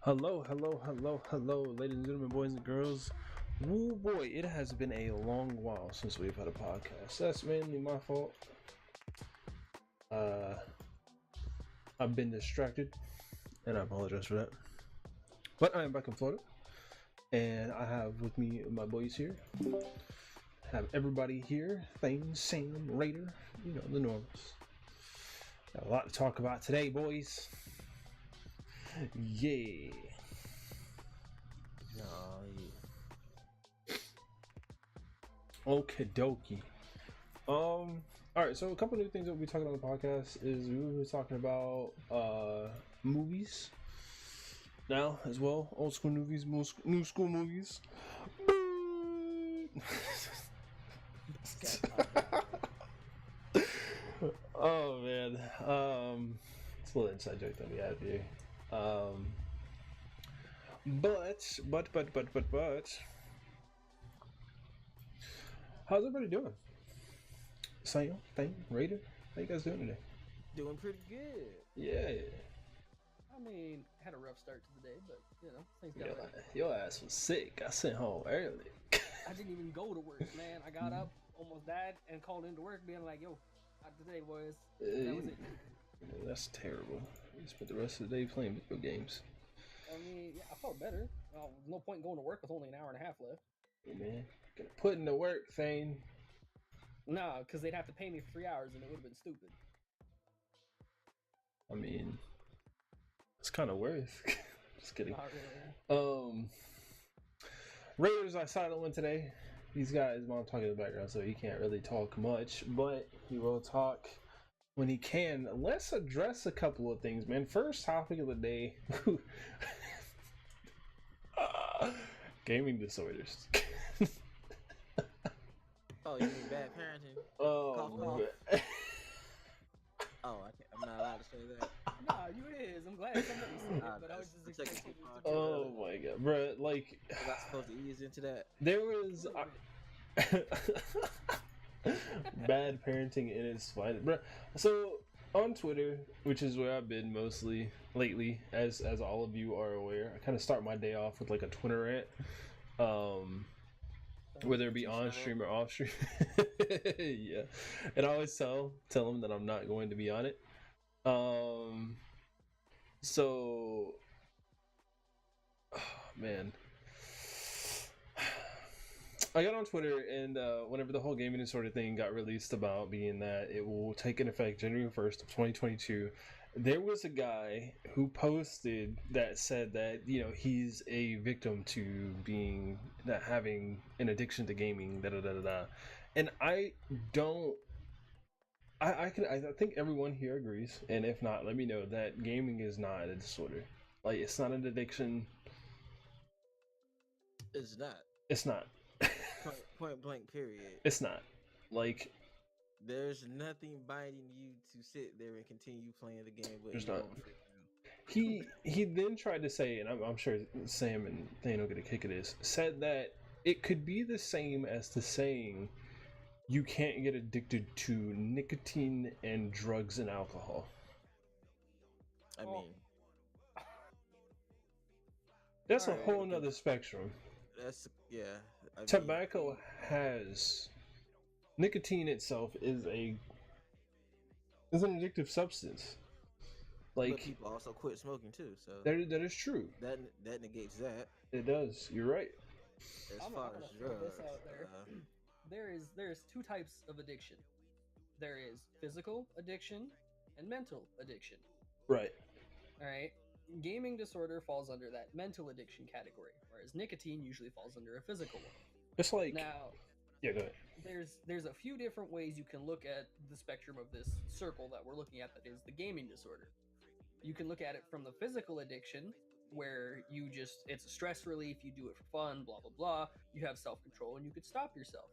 Hello, hello, hello, hello, ladies and gentlemen, boys and girls. Woo boy, it has been a long while since we've had a podcast. That's mainly my fault. I've been distracted, and I apologize for that. But I am back in Florida, and I have with me my boys here. Have everybody here: Thane, Sam, Raider, the normals. Got a lot to talk about today, boys. Yeah. Oh, yeah. Okie dokie. All right. So a couple new things that we'll be talking on the podcast is we were talking about movies now as well, old school movies, new school movies. Oh man, it's a little inside joke that we have here. But how's everybody doing? Sam, Thane, Raider, how you guys doing today? Doing pretty good. Yeah. I mean, had a rough start to the day, but things got better. Your ass was sick. I sent home early. I didn't even go to work, man. I got up, almost died, and called into work, being like, "Yo, not today, boys." That was it. That's terrible. You spent the rest of the day playing video games. I mean, yeah, I felt better. No point in going to work with only an hour and a half left. Hey man, gotta put in the work, Thane. Nah, because they'd have to pay me for 3 hours, and it would have been stupid. I mean, it's kind of worth. Just kidding. Not really. Raiders our silent one today. He's got his mom talking in the background, so he can't really talk much, but he will talk when he can. Let's address a couple of things, man. First topic of the day. Gaming disorders. Oh, you mean bad parenting? Oh, Cough. Oh, I'm not allowed to say that. Nah, you is. I'm glad somebody said it, but I was just expecting you to. Oh my god, bro! Like, was I supposed to ease into that? There was bad parenting in its finest, bro. So on Twitter, which is where I've been mostly lately, as all of you are aware, I kind of start my day off with like a Twitter rant. Whether it be on stream or off stream. Yeah. And I always tell them that I'm not going to be on it. So man, I got on Twitter, and whenever the whole gaming disorder thing got released about being that it will take an effect January 1st of 2022, there was a guy who posted that said that he's a victim to having an addiction to gaming, and I think everyone here agrees, and if not, let me know that gaming is not a disorder. Like, it's not an addiction. It's not. It's not. Point blank, period. It's not. Like, there's nothing binding you to sit there and continue playing the game. There's not. He then tried to say, and I'm sure Sam and Thane will get a kick at this, said that it could be the same as the saying, you can't get addicted to nicotine and drugs and alcohol. I mean, that's a whole nother spectrum. That's, yeah. Tobacco has... Nicotine itself is an addictive substance. Like, but people also quit smoking too, so that is true. That negates that. It does. You're right. As far as drugs, there's two types of addiction. There is physical addiction and mental addiction. Right. All right. Gaming disorder falls under that mental addiction category, whereas nicotine usually falls under a physical one. It's like now. Yeah, go ahead. There's a few different ways you can look at the spectrum of this circle that we're looking at, that is the gaming disorder. You can look at it from the physical addiction, where it's a stress relief, you do it for fun, blah blah blah, you have self-control and you could stop yourself.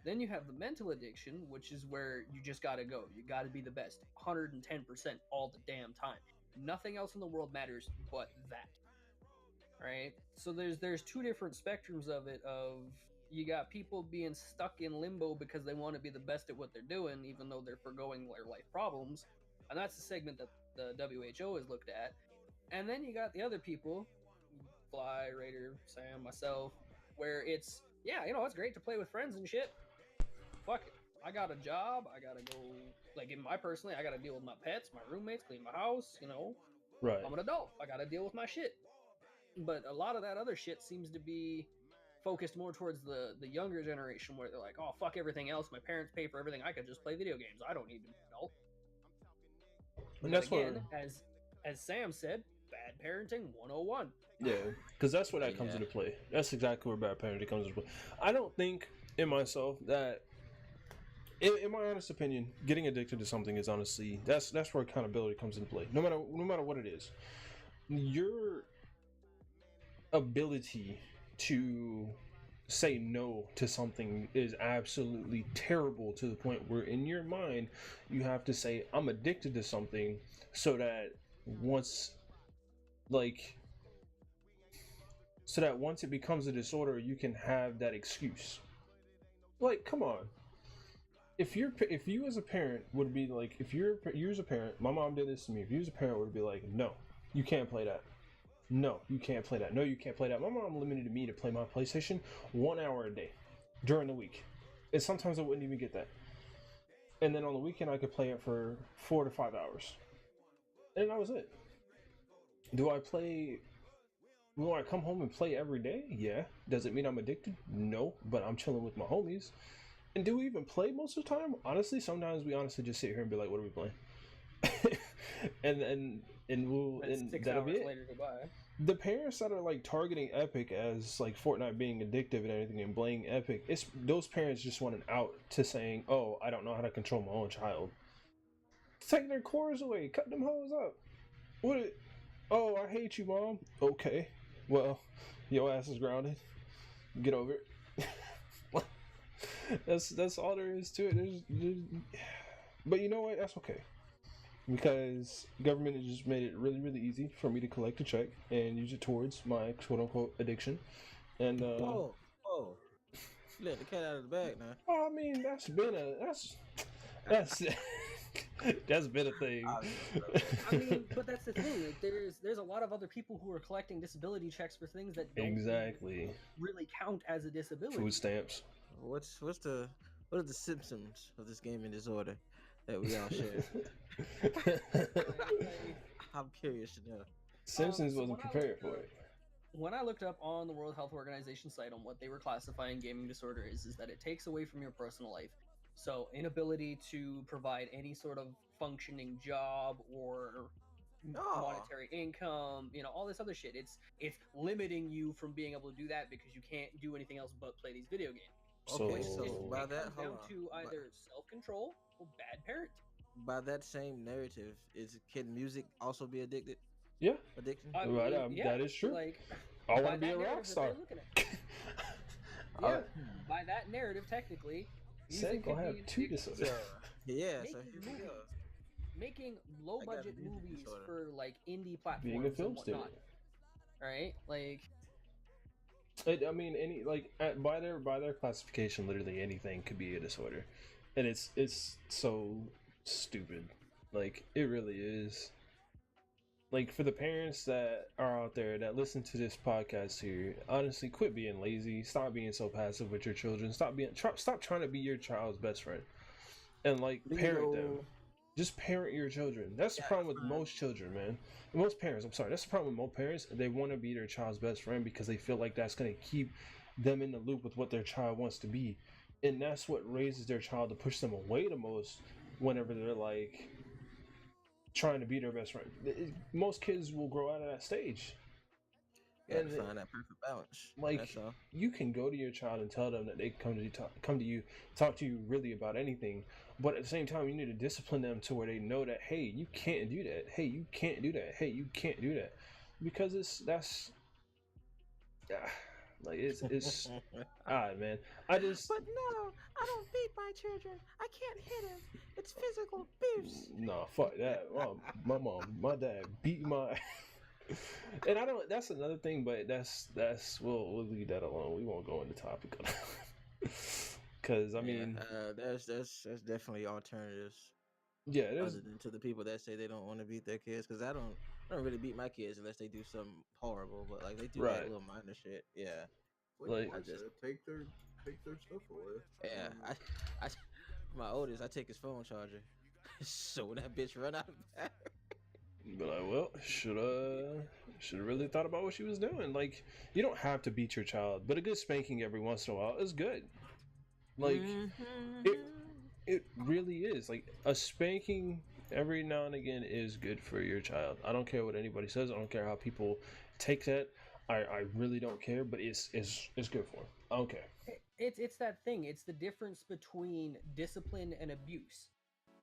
Then you have the mental addiction, which is where you just gotta go. You gotta be the best, 110% all the damn time. Nothing else in the world matters but that. Right? So there's two different spectrums of it. You got people being stuck in limbo because they want to be the best at what they're doing, even though they're forgoing their life problems. And that's the segment that the WHO has looked at. And then you got the other people Fly, Raider, Sam, myself, where it's it's great to play with friends and shit. Fuck it. I got a job. I gotta go. Like in my personally, I gotta deal with my pets, my roommates, clean my house. Right. I'm an adult. I gotta deal with my shit. But a lot of that other shit seems to be focused more towards the younger generation, where they're like, oh fuck everything else. My parents pay for everything. I could just play video games. I don't need to be an adult. And But that's again, where, as Sam said, bad parenting 101. yeah, because that's where that comes into play. That's exactly where bad parenting comes into play. I don't think in myself that, in my honest opinion, getting addicted to something is honestly that's where accountability comes into play. No matter what it is, your ability to say no to something is absolutely terrible, to the point where in your mind you have to say I'm addicted to something, so that once like once it becomes a disorder, you can have that excuse. Like, come on. If you as a parent would be like, if you as a parent, my mom did this to me. If you as a parent would be like, no, you can't play that. No, you can't play that. No, you can't play that. My mom limited me to play my PlayStation 1 hour a day during the week, and sometimes I wouldn't even get that. And then on the weekend, I could play it for 4 to 5 hours, and that was it. Do I play? Will I come home and play every day? Yeah. Does it mean I'm addicted? No, but I'm chilling with my homies. And do we even play most of the time? Honestly, sometimes we honestly just sit here and be like, "What are we playing?" and we'll and 6 that'll hours be it. later, goodbye. The parents that are like targeting Epic as like Fortnite being addictive and everything and blaming Epic, it's those parents just want an out to saying, "Oh, I don't know how to control my own child." Take their cores away, cut them hoes up. What? Oh, I hate you, mom. Okay, well, your ass is grounded. Get over it. That's all there is to it. But you know what? That's okay, because government has just made it really, really easy for me to collect a check and use it towards my quote unquote addiction. And Oh, you let the cat out of the bag now. I mean, that's been that's been a thing. I mean, but that's the thing. Like, there's a lot of other people who are collecting disability checks for things that don't Exactly. really count as a disability. Food stamps. What are the symptoms of this gaming disorder that we all share? I'm curious to know. Simpsons So wasn't prepared for it. When I looked up on the World Health Organization site on what they were classifying gaming disorder is that it takes away from your personal life. So inability to provide any sort of functioning job or monetary income, all this other shit. It's limiting you from being able to do that because you can't do anything else but play these video games. Okay, So by It that, comes down to either self-control or bad parenting. by that same narrative, can music also be addicted? yeah, Addiction? right. That is true. Like, I by want to be that a rock narrative that star. they're looking at. Yeah, by that narrative, technically, Said music gonna could have be two an addiction. disorders. Yeah, Making so here we movies, go. making low budget movies disorder. for like indie platforms Being a film and whatnot. student. Right? Like, I mean, any like by their classification, literally anything could be a disorder, and it's so stupid. Like, it really is. Like, for the parents that are out there that listen to this podcast here, honestly, quit being lazy. Stop being so passive with your children. Stop trying to be your child's best friend, and like parent them. Just parent your children. That's the problem with most children, man. Most parents, I'm sorry. That's the problem with most parents. They want to be their child's best friend because they feel like that's going to keep them in the loop with what their child wants to be. And that's what raises their child to push them away the most whenever they're like trying to be their best friend. Most kids will grow out of that stage. And find that perfect balance. Like, that's all. You can go to your child and tell them that they come to you, talk to you really about anything, but at the same time, you need to discipline them to where they know that, hey, you can't do that. Hey, you can't do that. Hey, you can't do that, because it's odd, man. But no, I don't beat my children. I can't hit him. It's physical abuse. No, fuck that. My dad beat my. And I don't. That's another thing, but that's we'll leave that alone. We won't go into topic on that. Because I mean, there's definitely alternatives. Yeah, it is. Other than to the people that say they don't want to beat their kids, because I don't really beat my kids unless they do something horrible. But like they do like Right. little minor shit. Yeah, Like Like- Mike I just- said, take their stuff away. yeah. I my oldest, I take his phone charger. So when that bitch run out of battery. But like, well, should have really thought about what she was doing. Like, you don't have to beat your child, but a good spanking every once in a while is good. Like, it really is. Like, a spanking every now and again is good for your child. I don't care what anybody says. I don't care how people take that. I really don't care. But it's good for them. I don't care. It's that thing. It's the difference between discipline and abuse.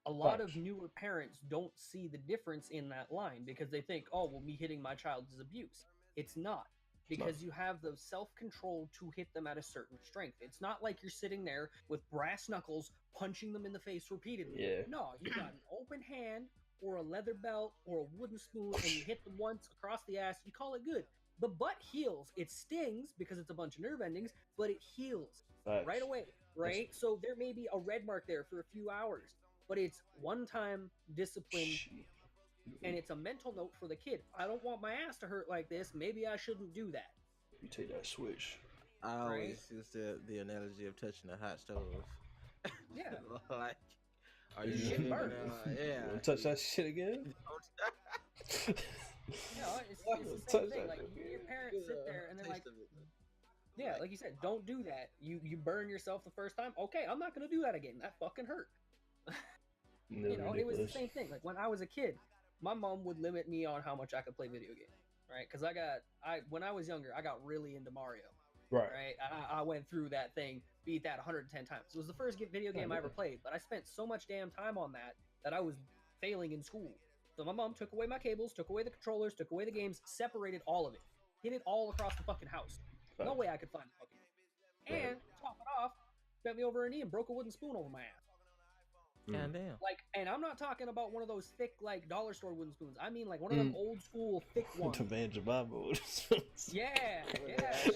A lot of Facts. newer parents don't see the difference in that line because they think, oh, well, me hitting my child is abuse. It's not, because you have the self-control to hit them at a certain strength. It's not like you're sitting there with brass knuckles punching them in the face repeatedly. Yeah. No, you got an open hand or a leather belt or a wooden spoon, and you hit them once across the ass. You call it good. The butt heals. It stings because it's a bunch of nerve endings, but it heals Facts. right away, right? So there may be a red mark there for a few hours, but it's one-time discipline, and it's a mental note for the kid. I don't want my ass to hurt like this. Maybe I shouldn't do that. You take that switch. I always use the analogy of touching a hot stove. Yeah. Like, are you Shit shitting burns. Yeah. You wanna touch that shit again? It's the same thing. Like, your parents sit there and they're like, yeah, like you said, don't do that. You burn yourself the first time. Okay, I'm not gonna do that again. That fucking hurt. You know, it was the same thing. Like when I was a kid, my mom would limit me on how much I could play video games, right? Because when I was younger, I got really into Mario, Right. I went through that thing, beat that 110 times. It was the first video game I ever played, but I spent so much damn time on that I was failing in school. So my mom took away my cables, took away the controllers, took away the games, separated all of it, hid it all across the fucking house. No way I could find the fucking game. Right. And top it off, bent me over her knee and broke a wooden spoon over my ass. God damn. Like, and I'm not talking about one of those thick, like, dollar store wooden spoons. I mean, like, one of them old school thick ones. To Van Jababo. Yeah.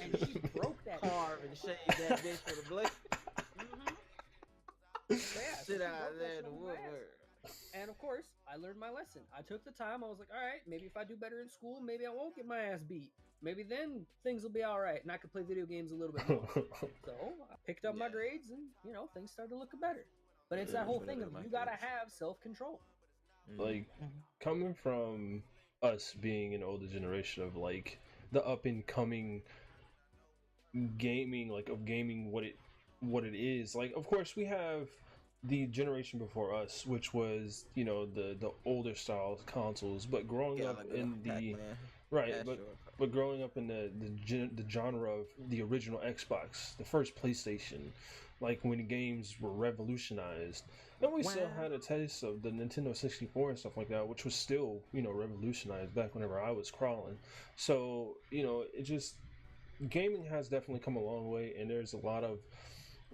And she broke that. Carve and shave that bitch with a blade. So, Sit she out broke there that in the shit over my ass. woodwork. And of course, I learned my lesson. I took the time. I was like, all right, maybe if I do better in school, maybe I won't get my ass beat. Maybe then things will be all right, and I could play video games a little bit more. So I picked up my grades, and things started looking better. But it's that whole thing of you gotta have self-control. Like, coming from us being an older generation of like the up and coming gaming, like of gaming, what it is. Like, of course, we have the generation before us, which was the older styles consoles, but growing up in the but growing up in the genre of the original Xbox, the first PlayStation, like when games were revolutionized, and we still had a taste of the Nintendo 64 and stuff like that, which was still revolutionized back whenever I was crawling. So it just gaming has definitely come a long way, and there's a lot of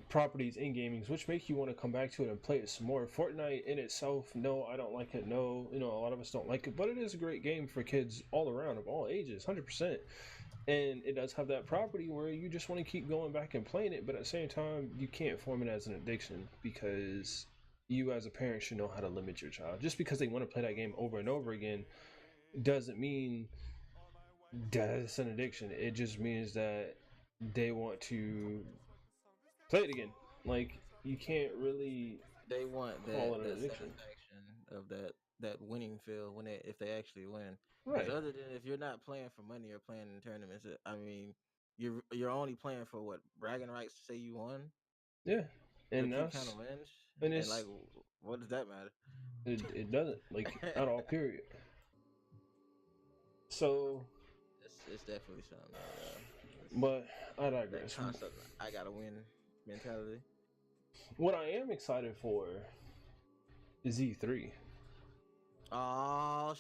properties in gaming which make you want to come back to it and play it some more. Fortnite in itself, no, I don't like it. No, a lot of us don't like it, but it is a great game for kids all around of all ages, 100%. And it does have that property where you just want to keep going back and playing it, but at the same time, you can't form it as an addiction, because you as a parent should know how to limit your child. Just because they want to play that game over and over again doesn't mean that it's an addiction. It just means that they want to play it again. Like, you can't really They want call it that an addiction. satisfaction of that winning feel if they actually win. Right. Other than if you're not playing for money or playing in tournaments, I mean, you're only playing for what, bragging rights to say you won. Yeah, and Your team that's kind of wins. and it's like, what does that matter? it doesn't, like, at all. Period. So It's definitely something. But I That digress. constant I gotta win mentality. What I am excited for is E3. Oh,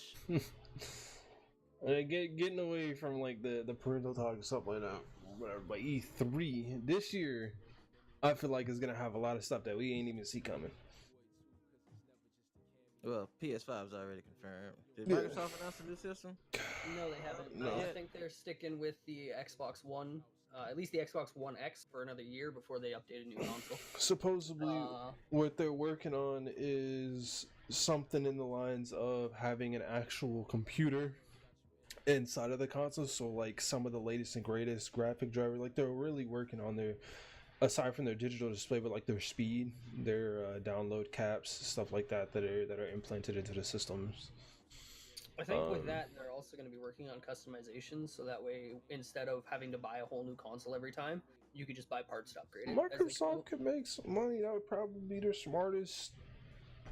Getting away from like the parental talk and stuff like that, whatever. But E3 this year, I feel like it's gonna have a lot of stuff that we ain't even see coming. well, PS5's already confirmed. Did Yeah. Microsoft announce a new system? No, they haven't. No. I think they're sticking with the Xbox One at least the Xbox One X for another year before they update a new console. Supposedly, what they're working on is something in the lines of having an actual computer inside of the console. So, like, some of the latest and greatest graphic driver, like, they're really working on their, aside from their digital display, but like their speed, their download caps, stuff like that that are implanted into the systems. I think with that, they're also going to be working on customization, so that way, instead of having to buy a whole new console every time, you could just buy parts to upgrade it. Microsoft could make some money. That would probably be their smartest.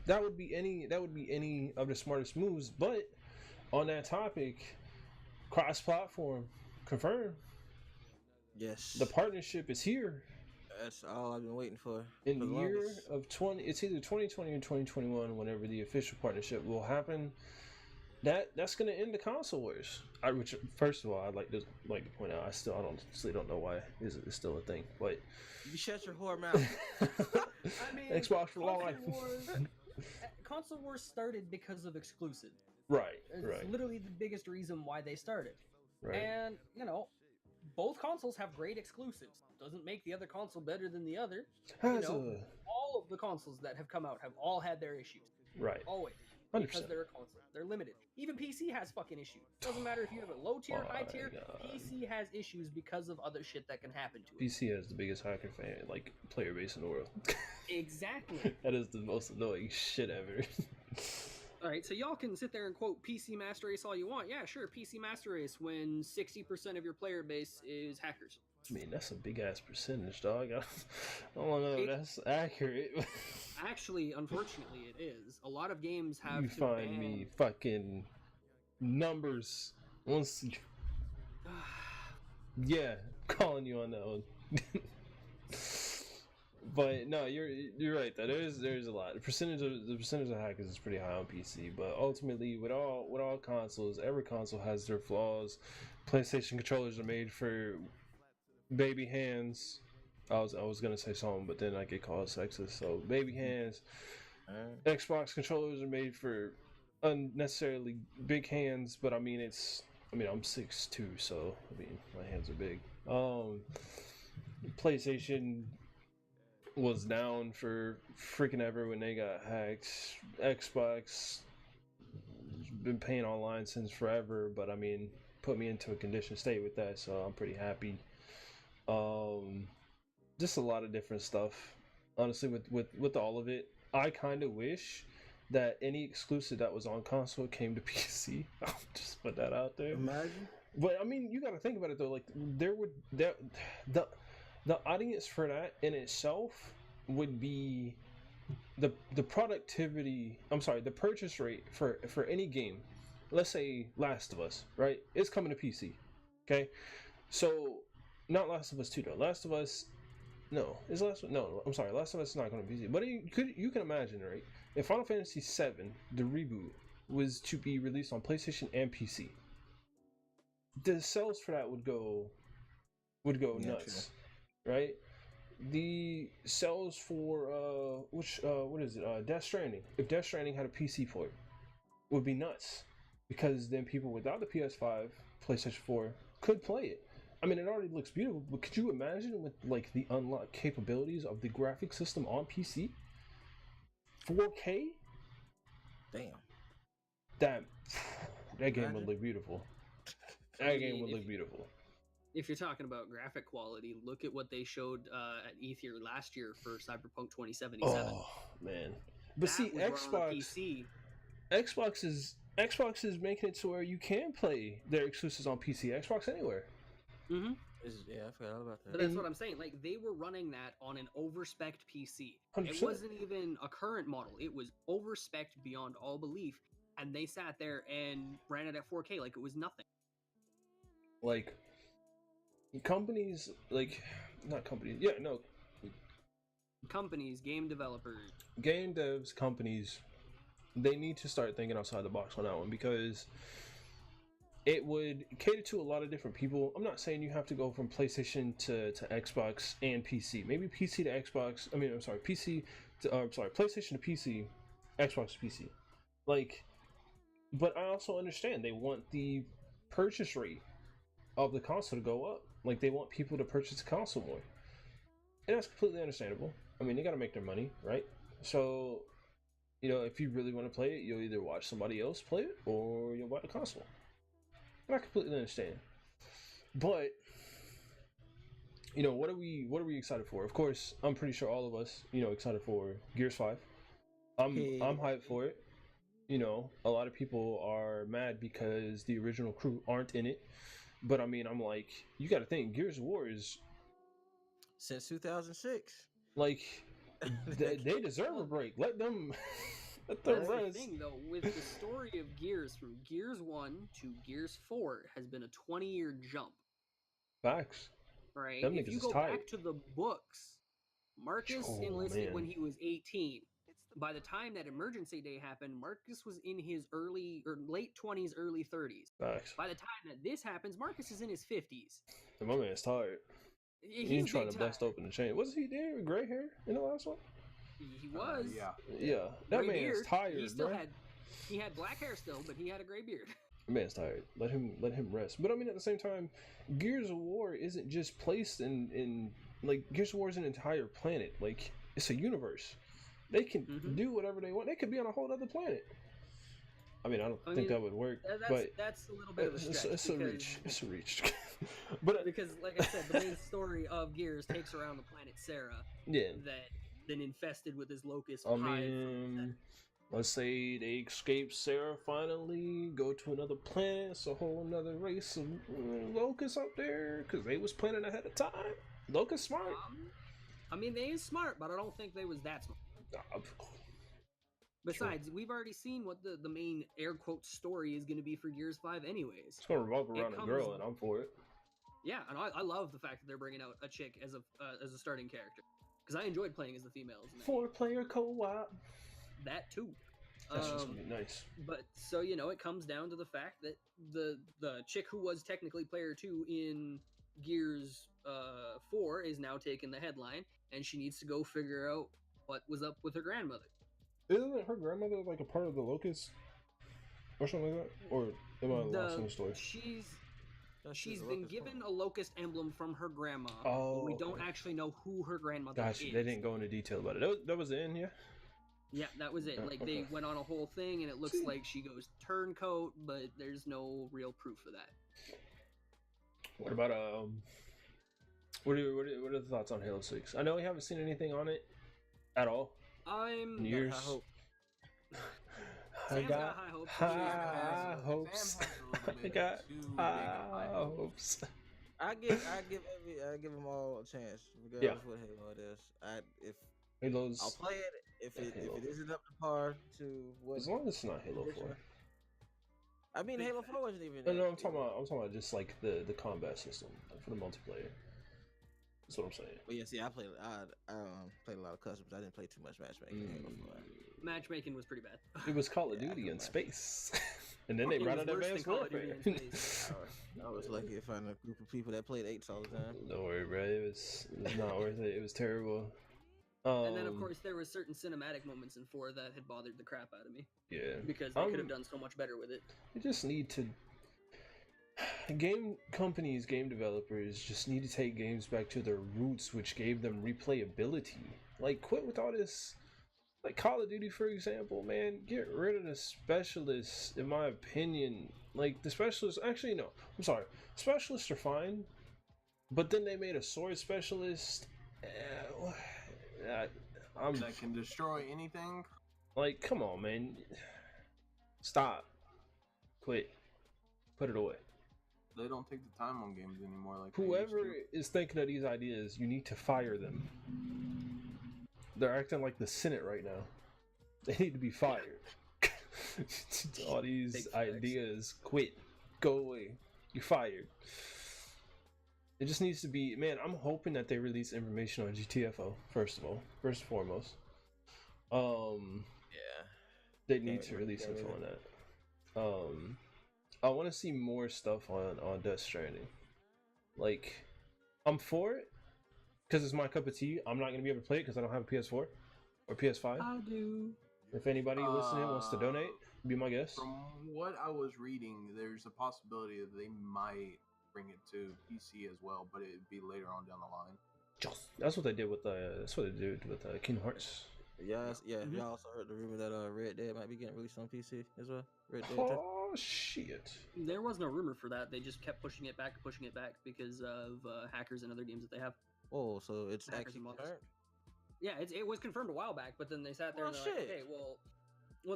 That would be any of the smartest moves. But on that topic, cross-platform confirmed. Yes. The partnership is here. That's all I've been waiting for. In the year longest. of 20, it's either 2020 or 2021. Whenever the official partnership will happen. That's gonna end the console wars. Which, first of all, I'd like to point out, I don't know why it's still a thing, but you shut your whore mouth. I mean, Xbox for life. Console wars started because of exclusives. Right. It's literally the biggest reason why they started. Right. And both consoles have great exclusives. Doesn't make the other console better than the other. All of the consoles that have come out have all had their issues. Right. Always. 100%. Because they're a console. They're limited. Even PC has fucking issues. Doesn't matter if you have a low tier, high tier. PC has issues because of other shit that can happen to it. PC has the biggest hacker player base in the world. Exactly. That is the most annoying shit ever. Alright, so y'all can sit there and quote PC Master Race all you want. Yeah, sure, PC Master Race when 60% of your player base is hackers. I mean, that's a big ass percentage, dog. I don't know if that's accurate. Actually, unfortunately, it is. A lot of games have. You find me fucking numbers once. Yeah, calling you on that one. But no, you're right. That there's a lot. The percentage of hackers is pretty high on PC. But ultimately, with all consoles, every console has their flaws. PlayStation controllers are made for baby hands. I was gonna say something, but then I get called sexist. So baby hands. Xbox controllers are made for unnecessarily big hands, but I'm 6'2", so my hands are big. PlayStation was down for freaking ever when they got hacked. Xbox been paying online since forever, but put me into a conditioned state with that, so I'm pretty happy. Just a lot of different stuff. Honestly, with all of it, I kind of wish that any exclusive that was on console came to PC. I'll just put that out there. Imagine. But you got to think about it though. Like the audience for that in itself would be the productivity. I'm sorry, the purchase rate for any game. Let's say Last of Us, right? It's coming to PC. Okay, so not Last of Us 2 though. Last of Us. No, I'm sorry. Last of Us is not going to be PC. But you can imagine, right? If Final Fantasy VII, the reboot, was to be released on PlayStation and PC, the sales for that would go nuts, right? The sales for what is it? Death Stranding. If Death Stranding had a PC port, would be nuts, because then people without the PS5, PlayStation 4 could play it. It already looks beautiful, but could you imagine with the unlocked capabilities of the graphic system on PC? 4K? Damn. That game would look beautiful. That game would look beautiful. If you're talking about graphic quality, look at what they showed at E3 last year for Cyberpunk 2077. Oh man! But see, Xbox is making it to where you can play their exclusives on PC. Xbox Anywhere. Mm-hmm. Yeah, I forgot about that. But that's what I'm saying. Like, they were running that on an overspec'd PC. 100%. It wasn't even a current model. It was overspec'd beyond all belief. And they sat there and ran it at 4K like it was nothing. Like, companies, not companies. Yeah, no. Companies, game developers. Game devs, companies, they need to start thinking outside the box on that one, because it would cater to a lot of different people. I'm not saying you have to go from PlayStation to Xbox and PC. Maybe PC to Xbox. PlayStation to PC, Xbox to PC. But I also understand they want the purchase rate of the console to go up. Like they want people to purchase the console more, and that's completely understandable. I mean, they got to make their money, right? So, if you really want to play it, you'll either watch somebody else play it or you'll buy the console. And I completely understand. But what are we excited for? Of course, I'm pretty sure all of us, excited for Gears 5. I'm hyped for it. A lot of people are mad because the original crew aren't in it. But I mean, I'm like, you got to think, Gears of War is since 2006. Like, they deserve a break. Let them That's the rest. thing, though, with the story of Gears from Gears 1 to Gears 4 has been a 20-year jump. Facts. Right? Them If niggas you is go tight. back to the books, Marcus enlisted man. when he was 18. By the time that Emergency Day happened, Marcus was in his late 20s, early 30s. Facts. By the time that this happens, Marcus is in his 50s. And my man's tired. He's trying to bust open the chain. Wasn't he there with gray hair in the last one? He was. Yeah. That Gray man's beard. tired, He still bro. he had black hair still, but he had a gray beard. The man's tired. Let him rest. But I mean, at the same time, Gears of War isn't just placed in like, Gears of War is an entire planet. Like, it's a universe. They can do whatever they want. They could be on a whole other planet. I mean, I don't think that would work. That's a little bit of a stretch. It's a reach. It's a reach. But because, like I said, the main story of Gears takes around the planet Sarah. Yeah. That then infested with this locust I hive. mean, let's say they escape Sarah finally, go to another planet. It's a whole another race of locusts up there because they was planning ahead of time. Locusts smart. I mean, they is smart, but I don't think they was that smart. Besides, we've already seen what the main air quote story is going to be for Gears 5 anyways. It's going to revolve around a girl, and I'm for it. Yeah, and I love the fact that they're bringing out a chick as a starting character. Because I enjoyed playing as the females. 4-player co-op. That too. That's just going to be nice. But, so, it comes down to the fact that the chick who was technically player 2 in Gears 4 is now taking the headline, and she needs to go figure out what was up with her grandmother. Isn't her grandmother like a part of the Locust? Or something like that? Or am I lost in the story? She's been given a Locust emblem from her grandma. Oh, but we don't actually know who her grandmother is. They didn't go into detail about it. That was the end, yeah? Yeah, that was it. Like, they went on a whole thing, and it looks like she goes turncoat, but there's no real proof of that. What about, what are the thoughts on Halo 6? I know we haven't seen anything on it at all. Years. I got high hopes. I got high hopes. I give them all a chance, regardless of what Halo it is. Halo's, I'll play it if it isn't up to par to what. As long as it's not Halo 4. I mean, Halo 4 wasn't even. No, I'm talking about just like the combat system, like, for the multiplayer. That's what I'm saying. But yeah, see, I played a lot of customs. I didn't play too much matchmaking. Matchmaking was pretty bad. It was Call of Duty in space, and then they brought out Advanced Warfare. I was lucky to find a group of people that played 8s all the time. Don't worry, bro. It was not worth it. It was terrible. And then, of course, there were certain cinematic moments in 4 that had bothered the crap out of me. Yeah, because they could have done so much better with it. You just need to. Game companies, game developers just need to take games back to their roots, which gave them replayability. Like, quit with all this. Like Call of Duty, for example, man, get rid of the specialists, in my opinion. Like, the specialists, actually, no, I'm sorry. Specialists are fine, but then they made a sword specialist. That can destroy anything? Like, come on, man. Stop. Quit. Put it away. They don't take the time on games anymore. Like whoever is thinking of these ideas, you need to fire them. They're acting like the Senate right now. They need to be fired. All these ideas, quit. Go away. You're fired. It just needs to be, man, I'm hoping that they release information on GTFO, first and foremost. Yeah. They need to release info on that. I want to see more stuff on DeathStranding. Like, I'm for it, because it's my cup of tea. I'm not going to be able to play it because I don't have a PS4 or PS5. I do. If anybody listening wants to donate, be my guest. From what I was reading, there's a possibility that they might bring it to PC as well, but it'd be later on down the line. That's what they did with Kingdom Hearts. Yeah, Mhm. y'all also heard the rumor that Red Dead might be getting released on PC as well. Red Dead 2. Oh shit! There was no rumor for that. They just kept pushing it back because of hackers and other games that they have. Oh, so it's Hackers actually and mods. confirmed? Yeah, it was confirmed a while back, but then they sat there and Well, they're like, shit. okay, well,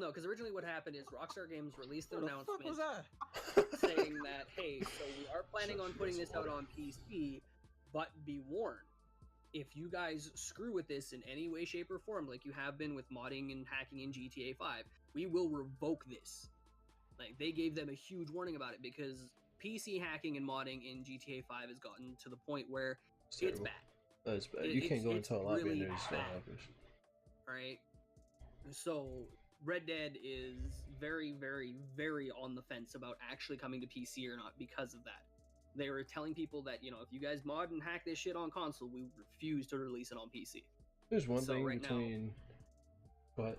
no, because originally what happened is Rockstar Games released their Who the fuck was announcement I? saying that, hey, so we are planning on putting this out on PC, but be warned, if you guys screw with this in any way, shape, or form, like you have been with modding and hacking in GTA 5, we will revoke this. Like, they gave them a huge warning about it because PC hacking and modding in GTA 5 has gotten to the point where it's bad. That's bad. You can't go into a lobby and there's no hackers. Right? So Red Dead is very, very, very on the fence about actually coming to PC or not because of that. They were telling people that, if you guys mod and hack this shit on console, we refuse to release it on PC. There's one So thing right between, but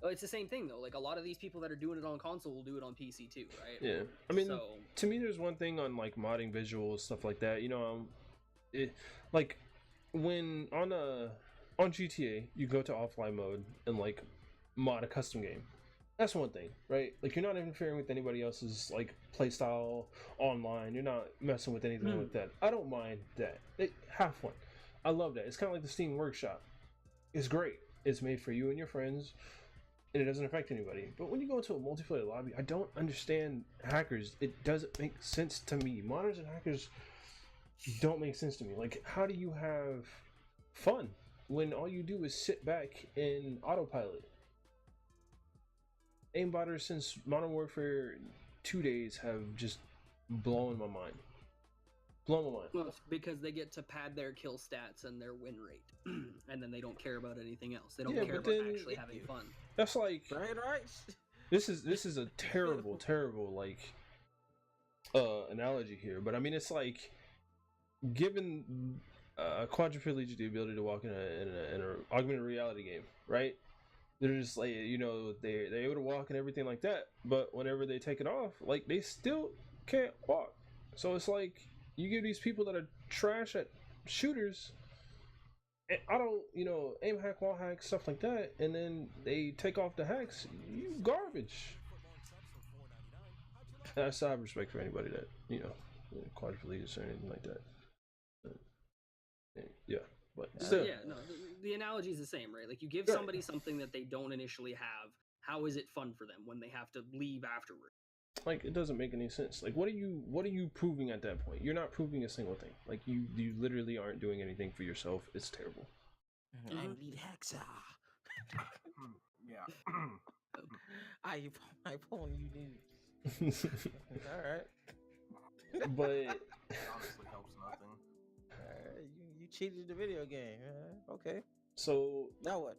Oh, it's the same thing though. Like a lot of these people that are doing it on console will do it on PC too, right? yeah, I mean, So, to me, there's one thing on like modding visuals, stuff like that. Like when on GTA, you go to offline mode and like mod a custom game. That's one thing, right? Like you're not interfering with anybody else's like playstyle online. You're not messing with anything like that. I don't mind that. Have fun. I love that. It's kind of like the Steam Workshop. It's great. It's made for you and your friends, and it doesn't affect anybody. But when you go into a multiplayer lobby, I don't understand hackers. It doesn't make sense to me. Modders and hackers don't make sense to me. Like, how do you have fun when all you do is sit back in autopilot? Aimbotters since Modern Warfare 2 days have just blown my mind. well, it's because they get to pad their kill stats and their win rate, and then they don't care about anything else. They don't care about actually having fun. That's like Right. this is a terrible like analogy here, but I mean it's like giving quadriplegic the ability to walk in an augmented reality game, right? They're just like, they're able to walk and everything like that, but whenever they take it off, like they still can't walk. So it's like you give these people that are trash at shooters and aim hack, wall hack, stuff like that, and then they take off the hacks. You garbage. And I still have respect for anybody that quadriplegics or anything like that. Yeah, but still. Yeah, no, the analogy is the same, right? Like you give somebody something that they don't initially have. How is it fun for them when they have to leave afterward? Like it doesn't make any sense. Like what are you proving at that point? You're not proving a single thing. Like you literally aren't doing anything for yourself. It's terrible. I need hacks. Yeah. I phone you need. All right. But Honestly helps nothing. You cheated the video game. Okay. So Now what?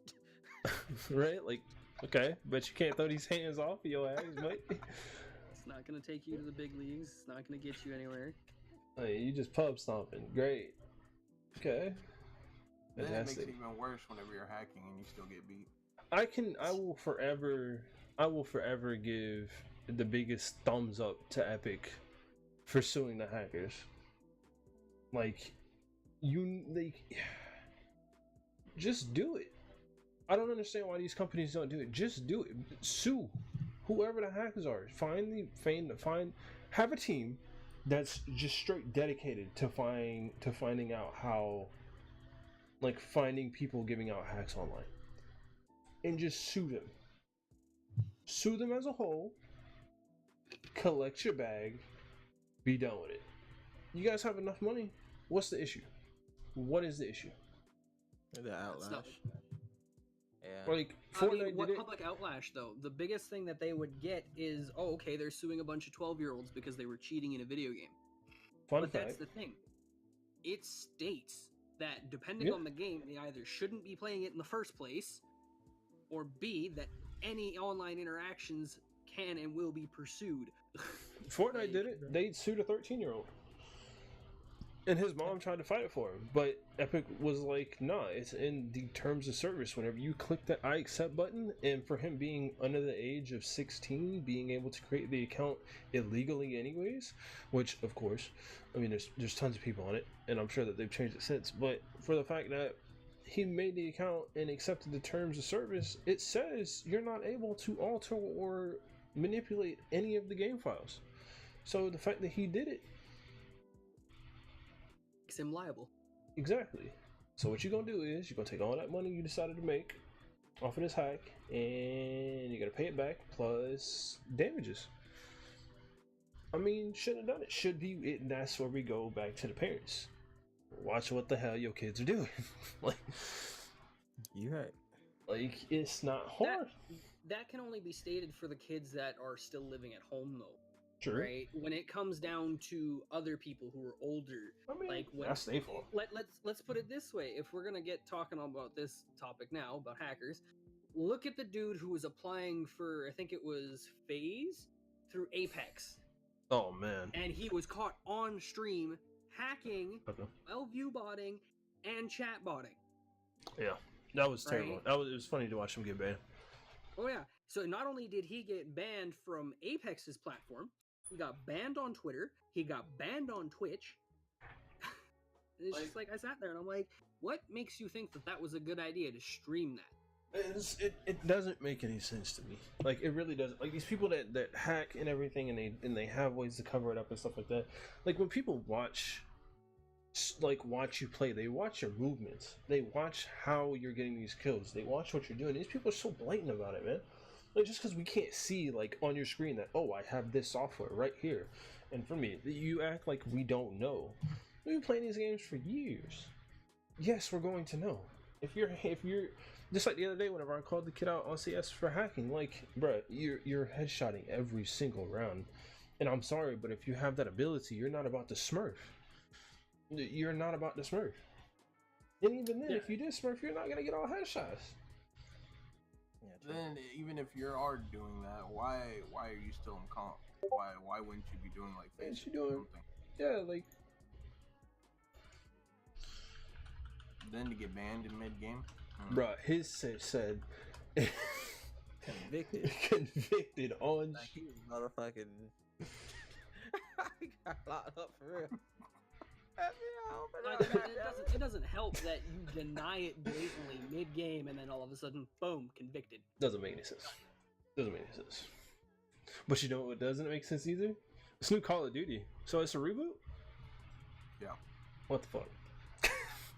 right? Like, okay, but you can't throw these hands off of your ass, mate. It's not gonna take you to the big leagues. It's not gonna get you anywhere. Hey, you just pub stomping. Great. Okay. Then it makes Fantastic. it even worse whenever you're hacking and you still get beat. I will forever give the biggest thumbs up to Epic for suing the hackers. Like, just do it. I don't understand why these companies don't do it. Just do it. Sue whoever the hackers are. Have a team that's just straight dedicated to finding out how, like, finding people giving out hacks online, and just sue them. Sue them as a whole. Collect your bag. Be done with it. You guys have enough money. What's the issue? What is the issue? The outlash. Yeah. Like, What public outlash though? The biggest thing that they would get is, okay, they're suing a bunch of 12-year-olds because they were cheating in a video game. But that's the thing. It states that depending on the game, they either shouldn't be playing it in the first place, or B, that any online interactions can and will be pursued. Fortnite did it. They sued a 13-year-old. And his mom tried to fight it for him, but Epic was like, "Nah, it's in the terms of service. Whenever you click that I accept button, and for him being under the age of 16, being able to create the account illegally, anyways, which of course, I mean, there's tons of people on it, and I'm sure that they've changed it since. But for the fact that he made the account and accepted the terms of service, it says you're not able to alter or manipulate any of the game files. So the fact that he did it." Makes him liable. Exactly. So what you're gonna do is you're gonna take all that money you decided to make off of this hack, and you're gonna pay it back plus damages. I mean, shouldn't have done it. Should be it, and that's where we go back to the parents. Watch what the hell your kids are doing. like, You right. like it's not hard. That can only be stated for the kids that are still living at home, though. True. Right? When it comes down to other people who are older, I mean, like when, that's their fault. let's put it this way: if we're gonna get talking about this topic now about hackers, look at the dude who was applying for, I think it was Phase through Apex, Oh man. and he was caught on stream hacking, view botting, and chat botting. Yeah, that was terrible. Right? It was funny to watch him get banned. Oh yeah. So not only did he get banned from Apex's platform, he got banned on Twitter, he got banned on Twitch. It's just like I sat there and I'm like, what makes you think that that was a good idea to stream that? It doesn't make any sense to me. Like, it really doesn't. Like, these people that hack and everything, and they have ways to cover it up and stuff like that. Like, when people watch you play, they watch your movements, they watch how you're getting these kills, they watch what you're doing. These people are so blatant about it, man. Like, just because we can't see, like, on your screen that, oh, I have this software right here, and for me, you act like we don't know. We've been playing these games for years. Yes, we're going to know. If you're just like the other day whenever I called the kid out on CS for hacking, like, bruh, you're headshotting every single round, and I'm sorry, but if you have that ability, you're not about to smurf. You're not about to smurf. And even then, if you did smurf, you're not gonna get all headshots. Then even if you are doing that, why are you still in comp? Why wouldn't you be doing like Ain't this? you doing? Yeah, like. Then to get banned in mid game. Bruh, his said convicted on. Like he was motherfucking. He got locked up for real. It doesn't help that you deny it blatantly mid-game and then all of a sudden, boom, convicted. Doesn't make any sense. Doesn't make any sense. But you know what doesn't make sense either? It's new Call of Duty. So it's a reboot? Yeah. What the fuck?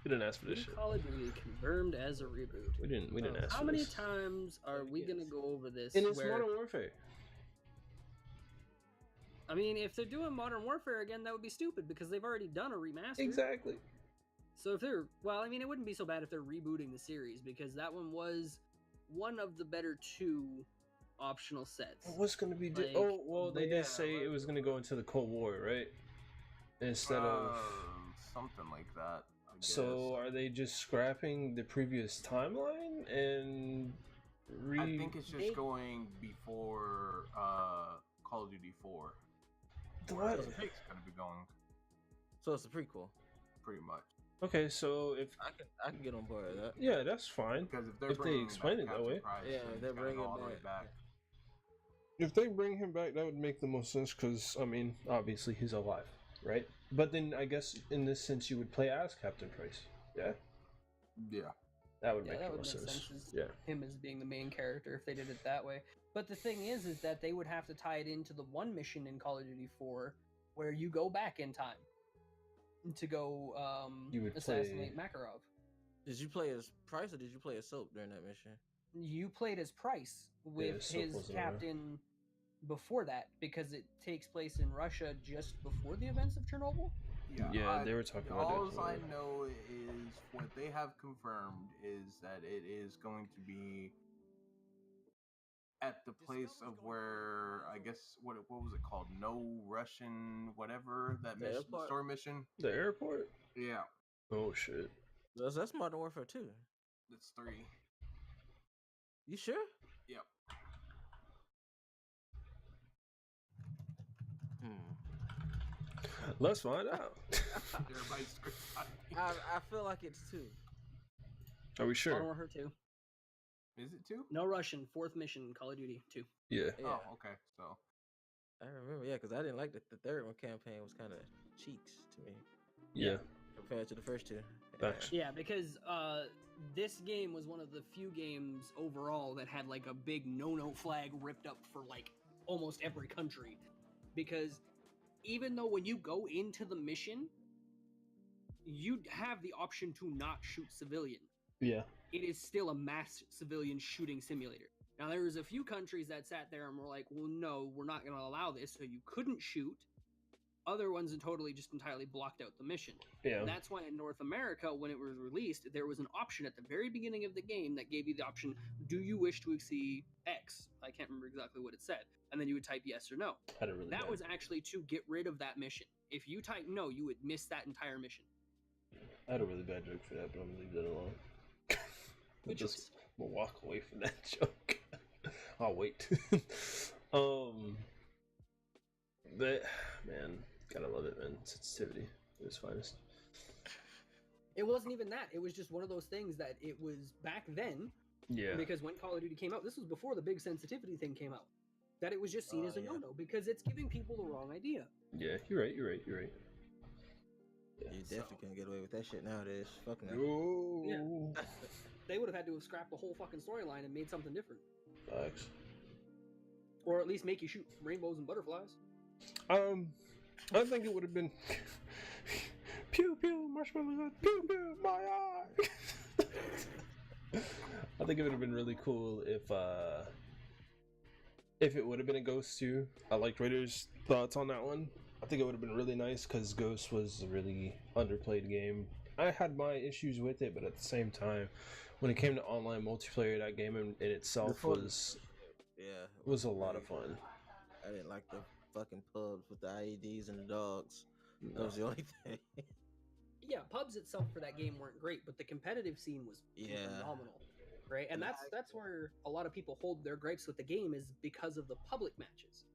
We didn't ask for this shit. Call of Duty confirmed as a reboot. We didn't ask for this. How many times are we gonna go over this? And it's Modern Warfare. I mean, if they're doing Modern Warfare again, that would be stupid because they've already done a remaster. Exactly. So if they're, well, I mean, it wouldn't be so bad if they're rebooting the series because that one was one of the better two optional sets. What's going to be? They did say it was going to go into the Cold War, right? Instead of something like that. So are they just scrapping the previous timeline and? I think it's just going before Call of Duty 4. What? It's gonna be going. So it's a prequel, pretty much. Okay, so if I can get on board with that. Yeah, that's fine. Because if they explain it that way. Yeah, they're bringing all the way back. If they bring him back, that would make the most sense. Because I mean, obviously he's alive, right? But then I guess in this sense you would play as Captain Price. Yeah. Yeah. That would make the most sense. Yeah. Him as being the main character if they did it that way. But the thing is that they would have to tie it into the one mission in Call of Duty 4 where you go back in time to go assassinate Makarov. Did you play as Price or did you play as Soap during that mission? You played as Price with his captain before that because it takes place in Russia just before the events of Chernobyl. Yeah, they were talking about all I know is what they have confirmed is that it is going to be at the place of where I guess what was it called? No Russian whatever that mission, story mission. The airport? Yeah. Oh shit. That's Modern Warfare 2. That's 3. You sure? Yep. Let's find out. Everybody's I feel like it's 2. Are we sure? Modern Warfare 2. Is it 2? No Russian. 4th mission. Call of Duty 2. Yeah. Oh, okay. So I remember, because I didn't like the third one campaign was kind of cheeks to me. Yeah. Compared to the first 2. Facts. Yeah, because this game was one of the few games overall that had like a big no flag ripped up for like almost every country. Because even though when you go into the mission, you have the option to not shoot civilian. Yeah. It is still a mass civilian shooting simulator. Now, there was a few countries that sat there and were like, well, no, we're not going to allow this, so you couldn't shoot. Other ones that totally just entirely blocked out the mission. Yeah. And that's why in North America, when it was released, there was an option at the very beginning of the game that gave you the option, do you wish to see X? I can't remember exactly what it said. And then you would type yes or no. That was actually to get rid of that mission. If you type no, you would miss that entire mission. I had a really bad joke for that, but I'm gonna leave that alone. We'll walk away from that joke. I'll wait. But man, gotta love it, man. Sensitivity at its finest. It wasn't even that. It was just one of those things that it was back then. Yeah. Because when Call of Duty came out, this was before the big sensitivity thing came out. That it was just seen as a no-no because it's giving people the wrong idea. Yeah, you're right. You definitely can't get away with that shit nowadays. Fuck no. Yeah. They would have had to have scrapped the whole fucking storyline and made something different. Facts. Or at least make you shoot rainbows and butterflies. I think it would have been pew pew marshmallow, pew pew my eye. I think it would have been really cool if it would have been a Ghost 2. I liked Raiders' thoughts on that one. I think it would have been really nice because Ghost was a really underplayed game. I had my issues with it, but at the same time, when it came to online multiplayer, that game in itself was a lot of fun. I didn't like the fucking pubs with the IEDs and the dogs. No. That was the only thing. Yeah, pubs itself for that game weren't great, but the competitive scene was phenomenal. Right? And that's where a lot of people hold their gripes with the game is because of the public matches.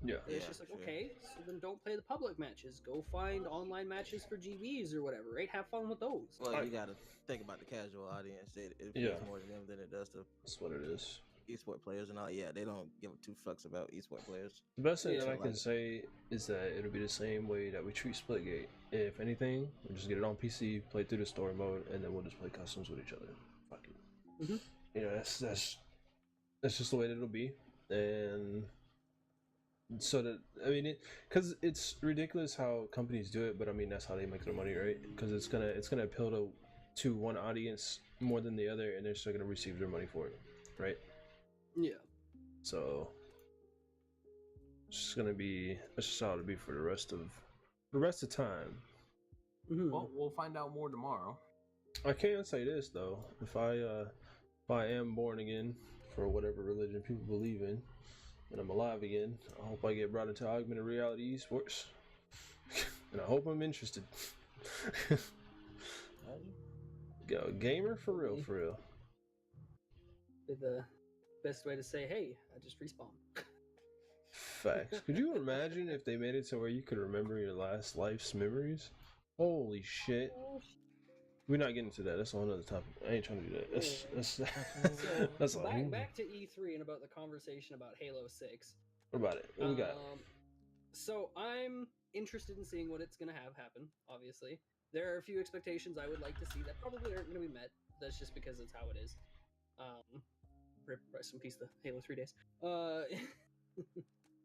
Yeah. It's just like, okay, so then don't play the public matches. Go find online matches for GBs or whatever, right? Have fun with those. Well, you gotta think about the casual audience. It appeals more to them than it does to that's what it is. Esport players and all. Yeah, they don't give 2 fucks about esport players. The best thing that I can say is that it'll be the same way that we treat Splitgate. If anything, we'll just get it on PC, play through the story mode, and then we'll just play customs with each other. Fuck it. Mm-hmm. You know, that's just the way that it'll be. And so that, I mean, because it's ridiculous how companies do it, but I mean that's how they make their money, right? Because it's gonna appeal to one audience more than the other, and they're still gonna receive their money for it, right? Yeah. So it's just gonna be that's just how it'll be for the rest of time. Mm-hmm. Well, we'll find out more tomorrow. I can say this though, if I am born again for whatever religion people believe in, and I'm alive again, I hope I get brought into augmented reality esports, and I hope I'm interested. Go gamer for real. The best way to say, hey, I just respawned. Facts. Could you imagine if they made it to where you could remember your last life's memories? Holy shit. We're not getting to that. That's a whole other topic. I ain't trying to do that. That's all. Back to E3 and about the conversation about Halo 6. What about it? What we got? So I'm interested in seeing what it's going to have happen, obviously. There are a few expectations I would like to see that probably aren't going to be met. That's just because it's how it is. Rest in peace, the Halo 3 days.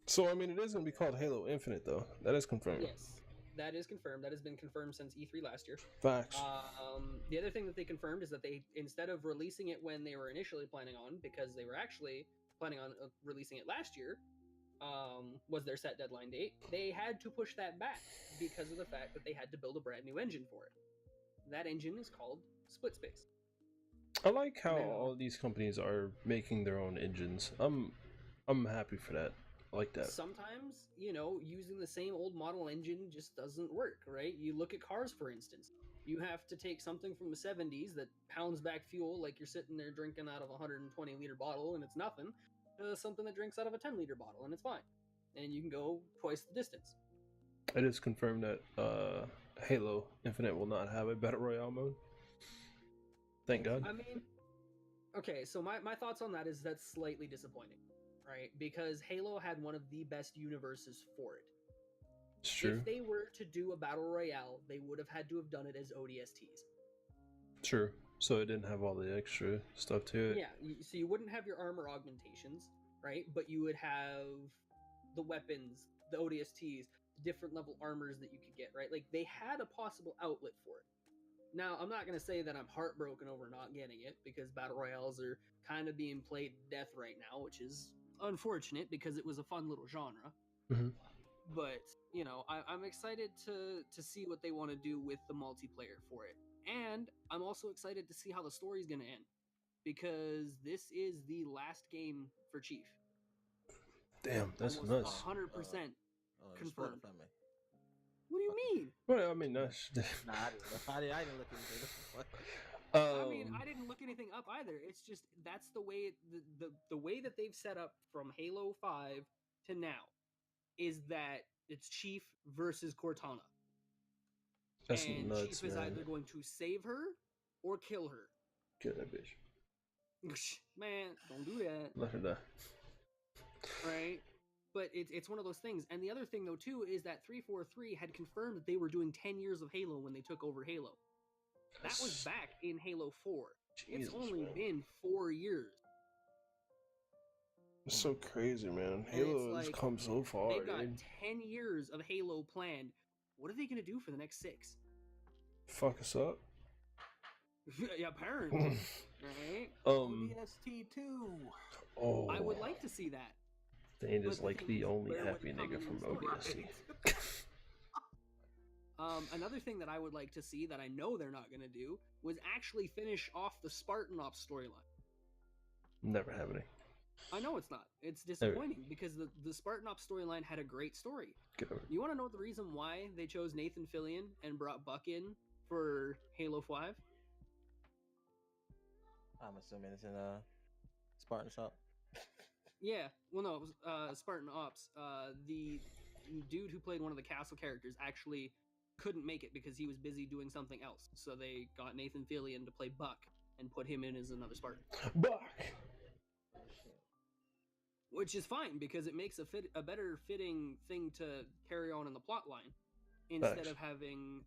So, I mean, it is going to be called Halo Infinite, though. That is confirmed. Yes, that is confirmed. That has been confirmed since E3 last year. Facts. The other thing that they confirmed is that they, instead of releasing it when they were initially planning on, because they were actually planning on releasing it last year, was their set deadline date, they had to push that back because of the fact that they had to build a brand new engine for it. That engine is called Split Space. I like how all these companies are making their own engines. I'm happy for that. I like that. Sometimes, using the same old model engine just doesn't work, right? You look at cars, for instance. You have to take something from the 70s that pounds back fuel like you're sitting there drinking out of a 120-liter bottle and it's nothing, to something that drinks out of a 10-liter bottle and it's fine. And you can go twice the distance. It is confirmed that Halo Infinite will not have a battle royale mode. Thank God. I mean, okay, so my thoughts on that is that's slightly disappointing, right? Because Halo had one of the best universes for it. It's true. If they were to do a battle royale, they would have had to have done it as ODSTs. True. So it didn't have all the extra stuff to it. Yeah, so you wouldn't have your armor augmentations, right? But you would have the weapons, the ODSTs, different level armors that you could get, right? Like, they had a possible outlet for it. Now, I'm not going to say that I'm heartbroken over not getting it, because battle royales are kind of being played to death right now, which is unfortunate because it was a fun little genre. Mm-hmm. But, you know, I'm excited to see what they want to do with the multiplayer for it. And I'm also excited to see how the story's going to end, because this is the last game for Chief. Damn, that's almost nuts. 100% confirmed. What do you mean? Well, I mean, that's... Nah, I didn't look anything. I mean, I didn't look anything up either. It's just that's the way the way that they've set up from Halo 5 to now is that it's Chief versus Cortana. That's and nuts, Chief is man. either going to save her or kill her. Kill that bitch. Man, don't do that. Let her die. Right? But it's one of those things. And the other thing, though, too, is that 343 had confirmed that they were doing 10 years of Halo when they took over Halo. That was back in Halo 4. Jesus, it's only man. been 4 years. It's so crazy, man. And Halo has it's like, come so far, They've got dude. 10 years of Halo planned. What are they going to do for the next 6? Fuck us up. Yeah, apparently. Right? ODST 2. Oh. I would like to see that. Thane is But like thing the is, only where would happy it come nigga in from the ODST. story? Another thing that I would like to see that I know they're not going to do was actually finish off the Spartan Ops storyline. Never happening. I know it's not. It's disappointing because the Spartan Ops storyline had a great story. Get over it. You want to know the reason why they chose Nathan Fillion and brought Buck in for Halo 5? I'm assuming it's in Spartan Shop. Yeah, well, no, it was Spartan Ops. The dude who played one of the castle characters actually couldn't make it because he was busy doing something else. So they got Nathan Fillion to play Buck and put him in as another Spartan. Buck! Which is fine because it makes a better fitting thing to carry on in the plot line instead Facts. of having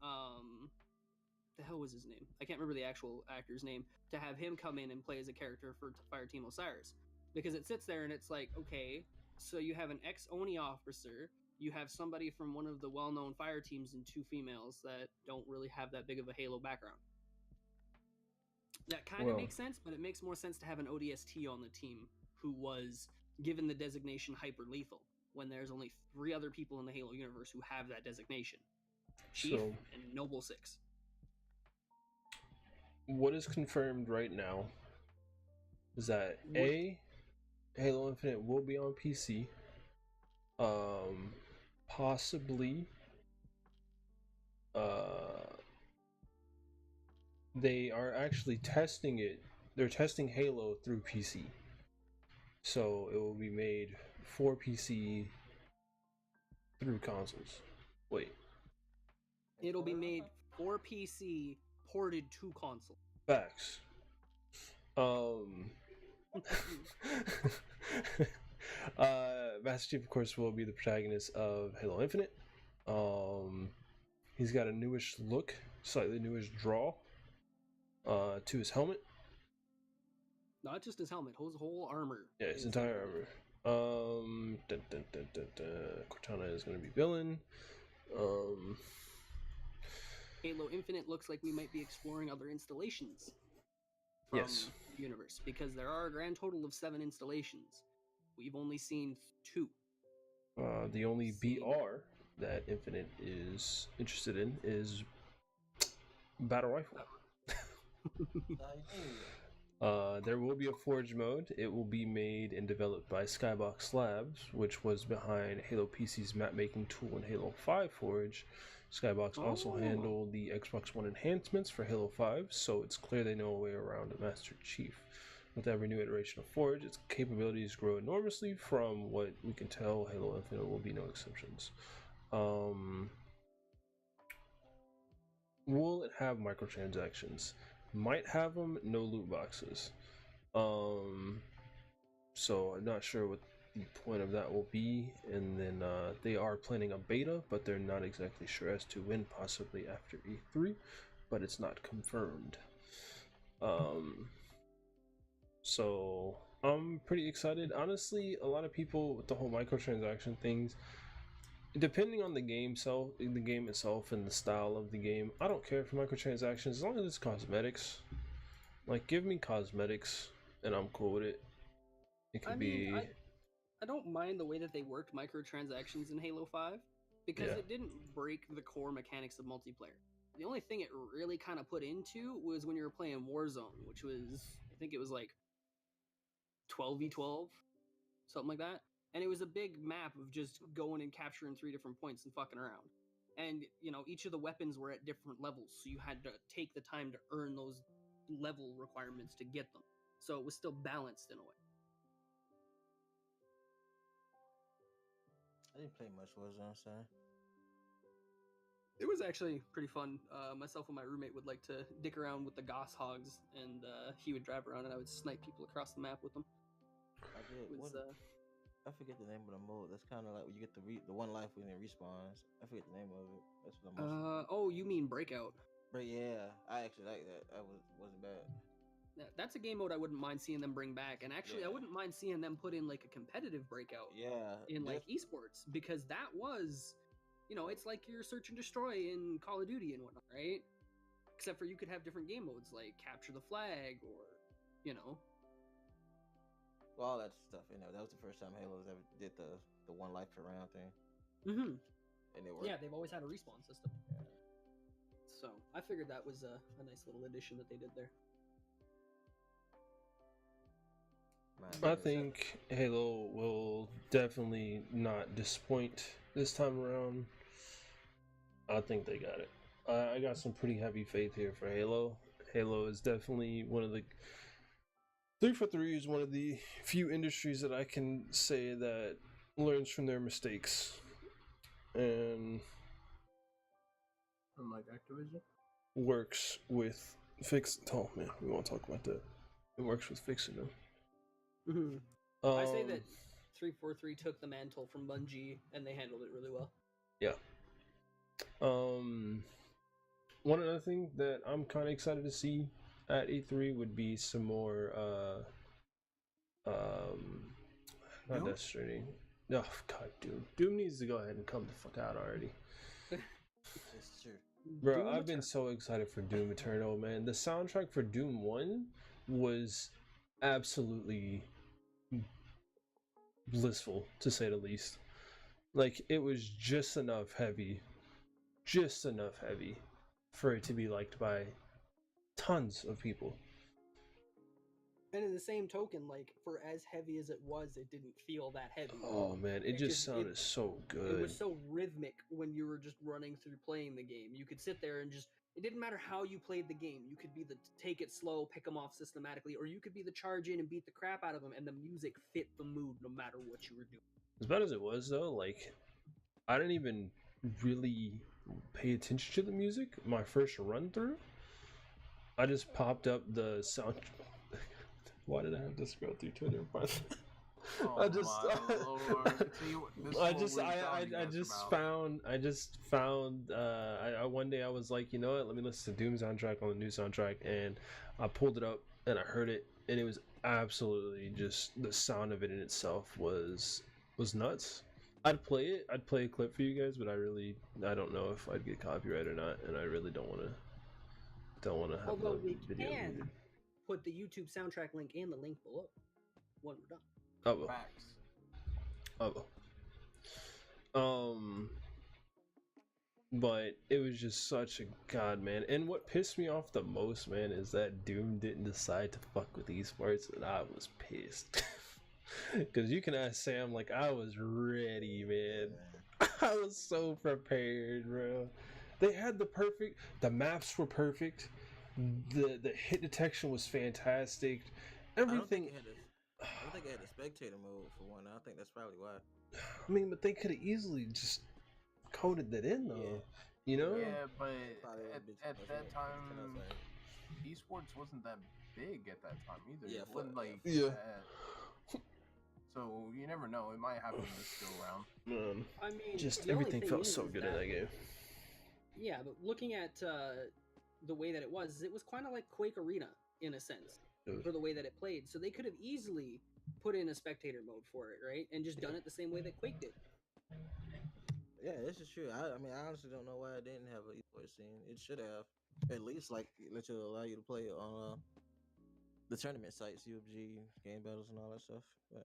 the hell was his name? I can't remember the actual actor's name. To have him come in and play as a character for Fireteam Osiris, because it sits there and it's like, okay, so you have an ex-Oni officer, you have somebody from one of the well-known fire teams, and 2 females that don't really have that big of a Halo background. That kind of makes sense, but it makes more sense to have an ODST on the team who was given the designation hyper lethal when there's only 3 other people in the Halo universe who have that designation: Chief and Noble 6. What is confirmed right now is that Halo Infinite will be on PC. Possibly they are actually testing it. They're testing Halo through PC. So it will be made for PC through consoles. Wait. It'll be made for PC, ported to console. Facts. Master Chief, of course, will be the protagonist of Halo Infinite. He's got a newish look, slightly newish draw to his helmet. Not just his helmet, his whole armor. Yeah, his entire armor. Cortana is going to be villain. Halo Infinite looks like we might be exploring other installations from the universe, because there are a grand total of 7 installations. We've only seen 2. The only BR that Infinite is interested in is Battle Rifle. There will be a Forge mode. It will be made and developed by Skybox Labs, which was behind Halo PC's map-making tool in Halo 5 Forge. Skybox also handled the Xbox One enhancements for Halo 5, so it's clear they know a way around a Master Chief. With every new iteration of Forge, its capabilities grow enormously. From what we can tell, Halo Infinite will be no exceptions. Um, will it have microtransactions? Might have them, no loot boxes. So I'm not sure what the point of that will be. And then they are planning a beta, but they're not exactly sure as to when, possibly after E3, but it's not confirmed. So I'm pretty excited. Honestly, a lot of people with the whole microtransaction things, depending on the game itself and the style of the game, I don't care for microtransactions as long as it's cosmetics. Like, give me cosmetics and I'm cool with it. It could be. I don't mind the way that they worked microtransactions in Halo 5 because it didn't break the core mechanics of multiplayer. The only thing it really kind of put into was when you were playing Warzone, which was, I think it was like 12v12, something like that. And it was a big map of just going and capturing 3 different points and fucking around. And, you know, each of the weapons were at different levels, so you had to take the time to earn those level requirements to get them. So it was still balanced in a way. I didn't play much Warzone, son. It was actually pretty fun. Myself and my roommate would like to dick around with the Goss Hogs, and he would drive around and I would snipe people across the map with them. I did. It was, I forget the name of the mode. That's kind of like when you get the one life when it respawns. I forget the name of it. That's what I'm oh, you mean Breakout? But yeah, I actually like that. That wasn't bad. That's a game mode I wouldn't mind seeing them bring back, and actually I wouldn't mind seeing them put in like a competitive Breakout. In like esports, because that was, you know, it's like your search and destroy in Call of Duty and whatnot, right? Except for you could have different game modes like capture the flag or, you know. Well, all that stuff, you know, that was the first time Halo's ever did the one life per round thing. Mm-hmm. And it worked. Yeah, they've always had a respawn system. Yeah. So I figured that was a nice little addition that they did there. I think Halo will definitely not disappoint this time around. I think they got it. I got some pretty heavy faith here for Halo. Halo is definitely one of the 343 is one of the few industries that I can say that learns from their mistakes. And unlike Activision, works with oh man, we won't talk about that. It works with fixing them. Mm-hmm. I say that 343 took the mantle from Bungie and they handled it really well. Yeah. One other thing that I'm kind of excited to see at E3 would be some more not DeathStranding. Oh god, Doom needs to go ahead and come the fuck out already. It's true. Bro, I've been so excited for Doom Eternal, man. The soundtrack for Doom 1 was absolutely blissful, to say the least. Like, it was just enough heavy for it to be liked by tons of people. And in the same token, like, for as heavy as it was, it didn't feel that heavy. Oh man, it just sounded so good. It was so rhythmic when you were just running through playing the game. You could sit there and just, it didn't matter how you played the game. You could be the take it slow, pick them off systematically, or you could be the charge in and beat the crap out of them, and the music fit the mood no matter what you were doing. As bad as it was, though, like, I didn't even really pay attention to the music my first run through. I just popped up the sound. Why did I have to scroll through Twitter? I just found one day I was like, you know what, let me listen to Doom soundtrack on the new soundtrack, and I pulled it up and I heard it, and it was absolutely just, the sound of it in itself was nuts. I'd play a clip for you guys, but I don't know if I'd get copyright or not, and I really don't want to have Although the video can put the YouTube soundtrack link in the link below when we're done. Oh, Facts. But it was just such a god, man. And what pissed me off the most, man, is that Doom didn't decide to fuck with esports, and I was pissed. Because you can ask Sam, like, I was ready, man. I was so prepared, bro. They had the maps were perfect. The hit detection was fantastic. Everything. I don't think it had a spectator mode for one. I think that's probably why. I mean, but they could have easily just coded that in though. You know? Yeah, but Probably at, would've been at too much that of a- time, esports wasn't that big at that time either. Yeah, It wasn't like yeah. that. So you never know. It might happen this go around. I mean, Just the only everything thing felt is so good in that game. Yeah, but looking at the way that it was kind of like Quake Arena in a sense for the way that it played. So they could have easily put in a spectator mode for it, right? And just done it the same way that Quake did. Yeah, this is true. I mean, I honestly don't know why it didn't have an esports scene. It should have. At least like allow you to play on the tournament sites, UFG, game battles, and all that stuff. But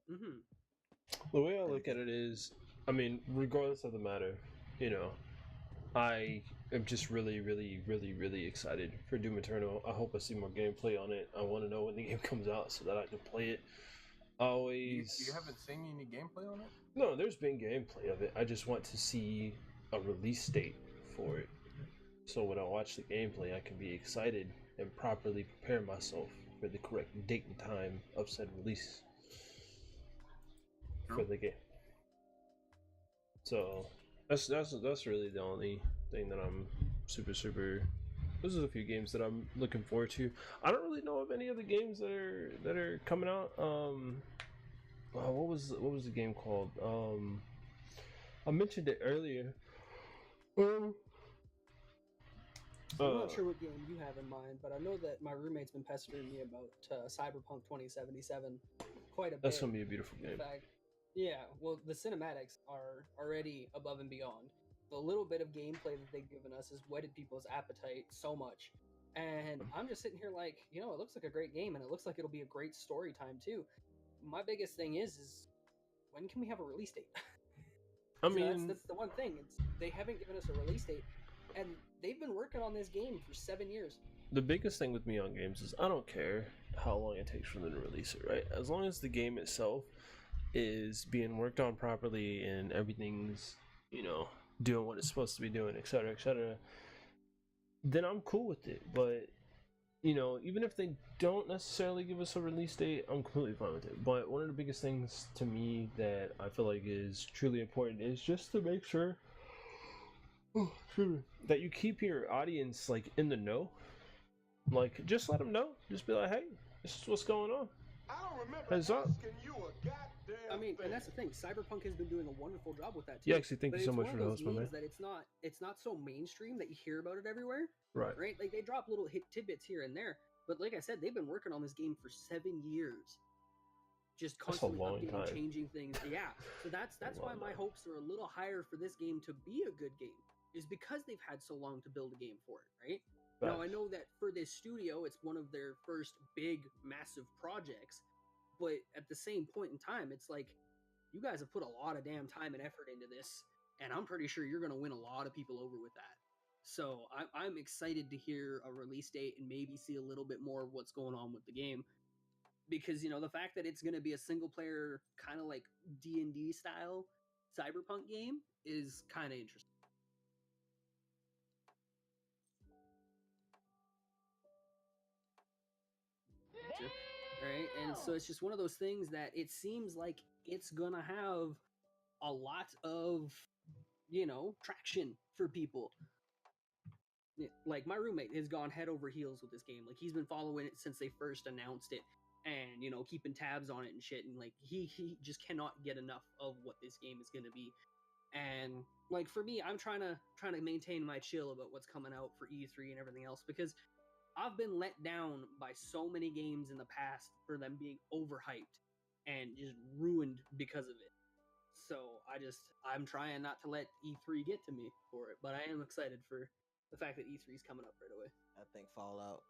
The way I look at it is, I mean, regardless of the matter, you know, I am just really, really, really, really excited for Doom Eternal. I hope I see more gameplay on it. I want to know when the game comes out so that I can play it. Always. You haven't seen any gameplay on it? No, there's been gameplay of it. I just want to see a release date for it. So when I watch the gameplay, I can be excited and properly prepare myself for the correct date and time of said release for the game. So that's really the only thing that I'm super. Those are a few games that I'm looking forward to. I don't really know of any other games that are coming out. What was the game called? I mentioned it earlier. I'm not sure what game you have in mind, but I know that my roommate's been pestering me about Cyberpunk 2077 quite a bit. That's gonna be a beautiful game. In fact, yeah, well, the cinematics are already above and beyond. The little bit of gameplay that they've given us has whetted people's appetite so much. And I'm just sitting here like, you know, it looks like a great game, and it looks like it'll be a great story time too. My biggest thing is when can we have a release date? I mean, that's the one thing. They haven't given us a release date, and they've been working on this game for 7 years. The biggest thing with me on games is I don't care how long it takes for them to release it, right? As long as the game itself is being worked on properly and everything's, you know, doing what it's supposed to be doing, etc., then I'm cool with it. But, you know, even if they don't necessarily give us a release date, I'm completely fine with it. But one of the biggest things to me that I feel like is truly important is just to make sure that you keep your audience like in the know. Like, just let them know. Just be like, hey, this is what's going on. I don't remember Heads up. asking you a goddamn I mean, thing. and that's the thing. Cyberpunk has been doing a wonderful job with that too. Yeah, actually, thank But you so it's much one for of the those host, my man. games that it's not so mainstream that you hear about it everywhere, Right. right? Like they drop little hit tidbits here and there, but like I said, they've been working on this game for 7 years, just That's a constantly long updating, time. changing things. Yeah, so that's why long my time. hopes are a little higher for this game to be a good game, is because they've had so long to build a game for it, right? Now, I know that for this studio, it's one of their first big, massive projects, but at the same point in time, it's like, you guys have put a lot of damn time and effort into this, and I'm pretty sure you're going to win a lot of people over with that. So I'm excited to hear a release date and maybe see a little bit more of what's going on with the game. Because, you know, the fact that it's going to be a single-player, kind of like D&D style Cyberpunk game is kind of interesting. Right, and so it's just one of those things that it seems like it's gonna have a lot of, you know, traction for people. Like my roommate has gone head over heels with this game. Like he's been following it since they first announced it, and you know, keeping tabs on it and shit. And like he just cannot get enough of what this game is gonna be. And like for me, I'm trying to maintain my chill about what's coming out for E3 and everything else, because I've been let down by so many games in the past for them being overhyped and just ruined because of it. So I'm trying not to let E3 get to me for it, but I am excited for the fact that E3 is coming up right away. I think Fallout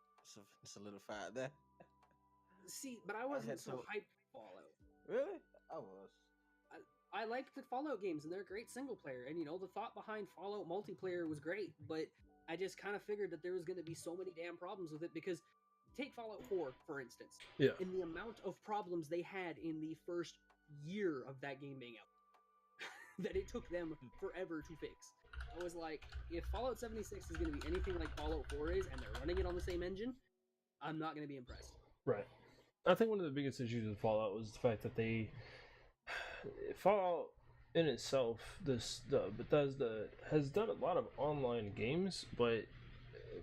solidified that. See, but I wasn't so hyped for Fallout. Really? I was. I like the Fallout games, and they're great single player. And, you know, the thought behind Fallout multiplayer was great, but I just kind of figured that there was going to be so many damn problems with it, because take Fallout 4, for instance. Yeah. And the amount of problems they had in the first year of that game being out that it took them forever to fix. I was like, if Fallout 76 is going to be anything like Fallout 4 is, and they're running it on the same engine, I'm not going to be impressed. Right. I think one of the biggest issues with Fallout was the fact that Fallout in itself, the Bethesda has done a lot of online games, but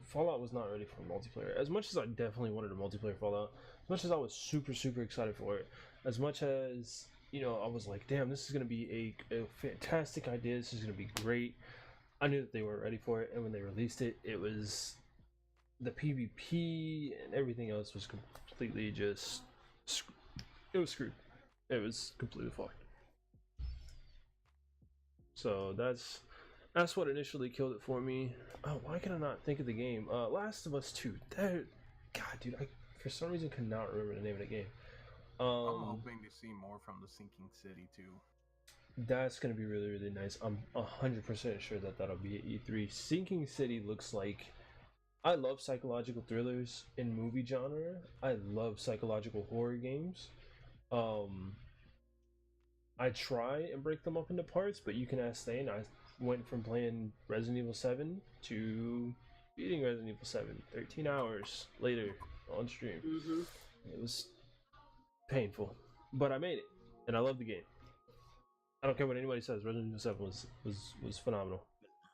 Fallout was not ready for multiplayer. As much as I definitely wanted a multiplayer Fallout, as much as I was super excited for it, as much as I was like, damn, this is gonna be a fantastic idea. This is gonna be great. I knew that they weren't ready for it, and when they released it, it was the PvP and everything else was completely just it was screwed. It was completely fucked. So that's what initially killed it for me. Oh, why can I not think of the game? Last of Us 2. God, dude, I for some reason could not remember the name of the game. I'm hoping to see more from the Sinking City too. That's gonna be really nice. I'm 100% sure that that'll be at E3. Sinking City looks like. I love psychological thrillers in movie genre. I love psychological horror games. I try and break them up into parts, but you can ask Thane. I went from playing Resident Evil 7 to beating Resident Evil 7 13 hours later on stream. Mm-hmm. It was painful, but I made it, and I love the game. I don't care what anybody says. Resident Evil 7 was phenomenal.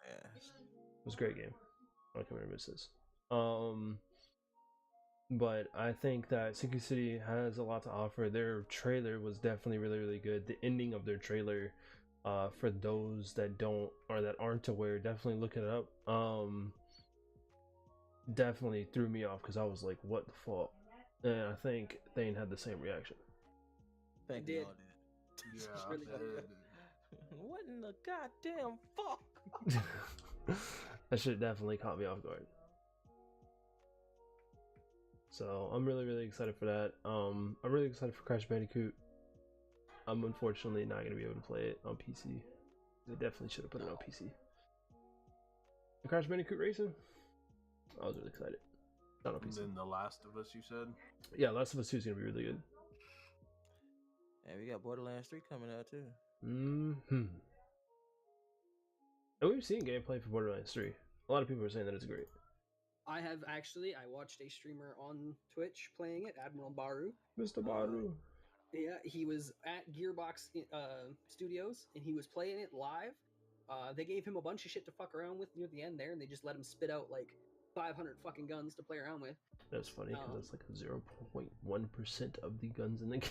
Yeah. It was a great game. I don't care what anybody says. But I think that Sinking City has a lot to offer. Their trailer was definitely really good. The ending of their trailer, for those that don't or that aren't aware, definitely look it up. Definitely threw me off because I was like, "What the fuck?" And I think Thane had the same reaction. Thank Did. you all did. Yeah, It's really good. What in the goddamn fuck? That shit definitely caught me off guard. So I'm really excited for that. I'm really excited for Crash Bandicoot. I'm unfortunately not gonna be able to play it on PC. They definitely should have put it on PC. The Crash Bandicoot Racing, I was really excited. Not on And PC. then The Last of Us, you said? Yeah, Last of Us 2 is gonna be really good. And we got Borderlands 3 coming out too. And we've seen gameplay for Borderlands 3. A lot of people are saying that it's great. I watched a streamer on Twitch playing it, Admiral Baru. Mr. Baru. Yeah, he was at Gearbox Studios and he was playing it live. They gave him a bunch of shit to fuck around with near the end there, and they just let him spit out like 500 fucking guns to play around with. That's funny because that's like 0.1% of the guns in the game.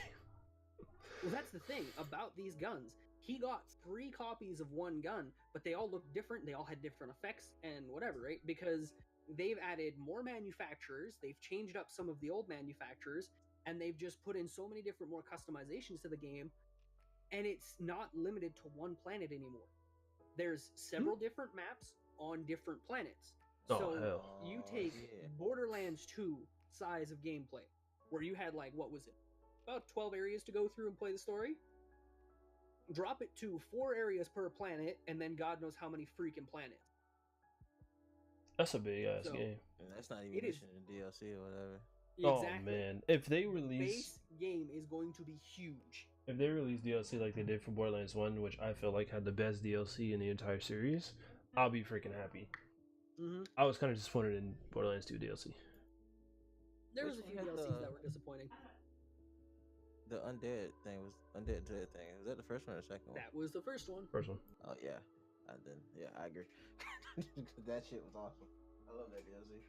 Well, that's the thing about these guns. He got 3 copies of one gun, but they all looked different. They all had different effects and whatever, right? Because they've added more manufacturers, they've changed up some of the old manufacturers, and they've just put in so many different more customizations to the game, and it's not limited to one planet anymore. There's several different maps on different planets. Oh, So hell. you take Borderlands 2 size of gameplay, where you had like, what was it? About 12 areas to go through and play the story. Drop it to 4 areas per planet, and then God knows how many freaking planets. That's a big ass game. And that's not even mentioning the DLC or whatever. Exactly. Oh man, if they The release base game is going to be huge. if they release DLC like they did for Borderlands 1, which I feel like had the best DLC in the entire series, I'll be freaking happy. Mm-hmm. I was kind of disappointed in Borderlands 2 DLC. There was a Which few one had DLCs that were disappointing. The Undead thing was Undead Dread thing. Was that the first one or the second one? That was the first one. First one. Oh yeah, I agree. That shit was awesome. I love that DLC.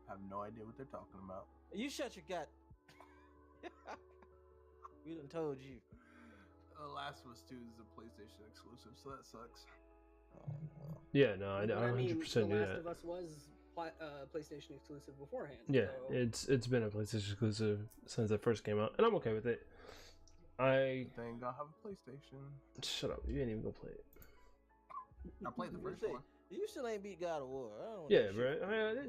I have no idea what they're talking about. You shut your gut. We done told you. Last of Us 2 is a PlayStation exclusive, so that sucks. Oh, well. Yeah, no, I But 100% The knew Last that. of Us was PlayStation exclusive beforehand. Yeah, so... it's been a PlayStation exclusive since it first came out, and I'm okay with it. I Thank God I have a PlayStation. shut up. You ain't even gonna play it. I played the You first say- one. You still ain't beat God of War. I don't want Yeah, that shit. bro.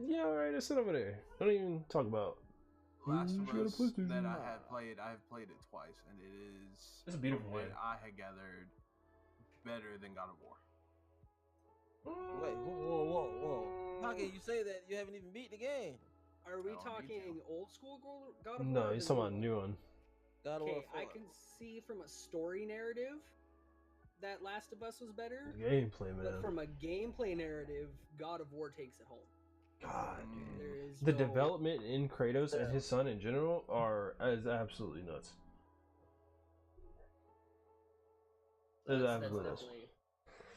Yeah, all right. Just sit over there. Don't even talk about. Last You of got a Us PlayStation. that I have played it twice, and it is It's a beautiful from what game. I had gathered better than God of War. Wait, whoa. How can you say that? You haven't even beat the game. Are we I don't need talking to. old school God of War? No, or he's the talking about a new one. God of War Okay, 4. I can see from a story narrative that Last of Us was better, Gameplay, but man. from a gameplay narrative, God of War takes it home. God, Mm. There is the no... development in Kratos and his son in general is absolutely nuts. That's definitely is. definitely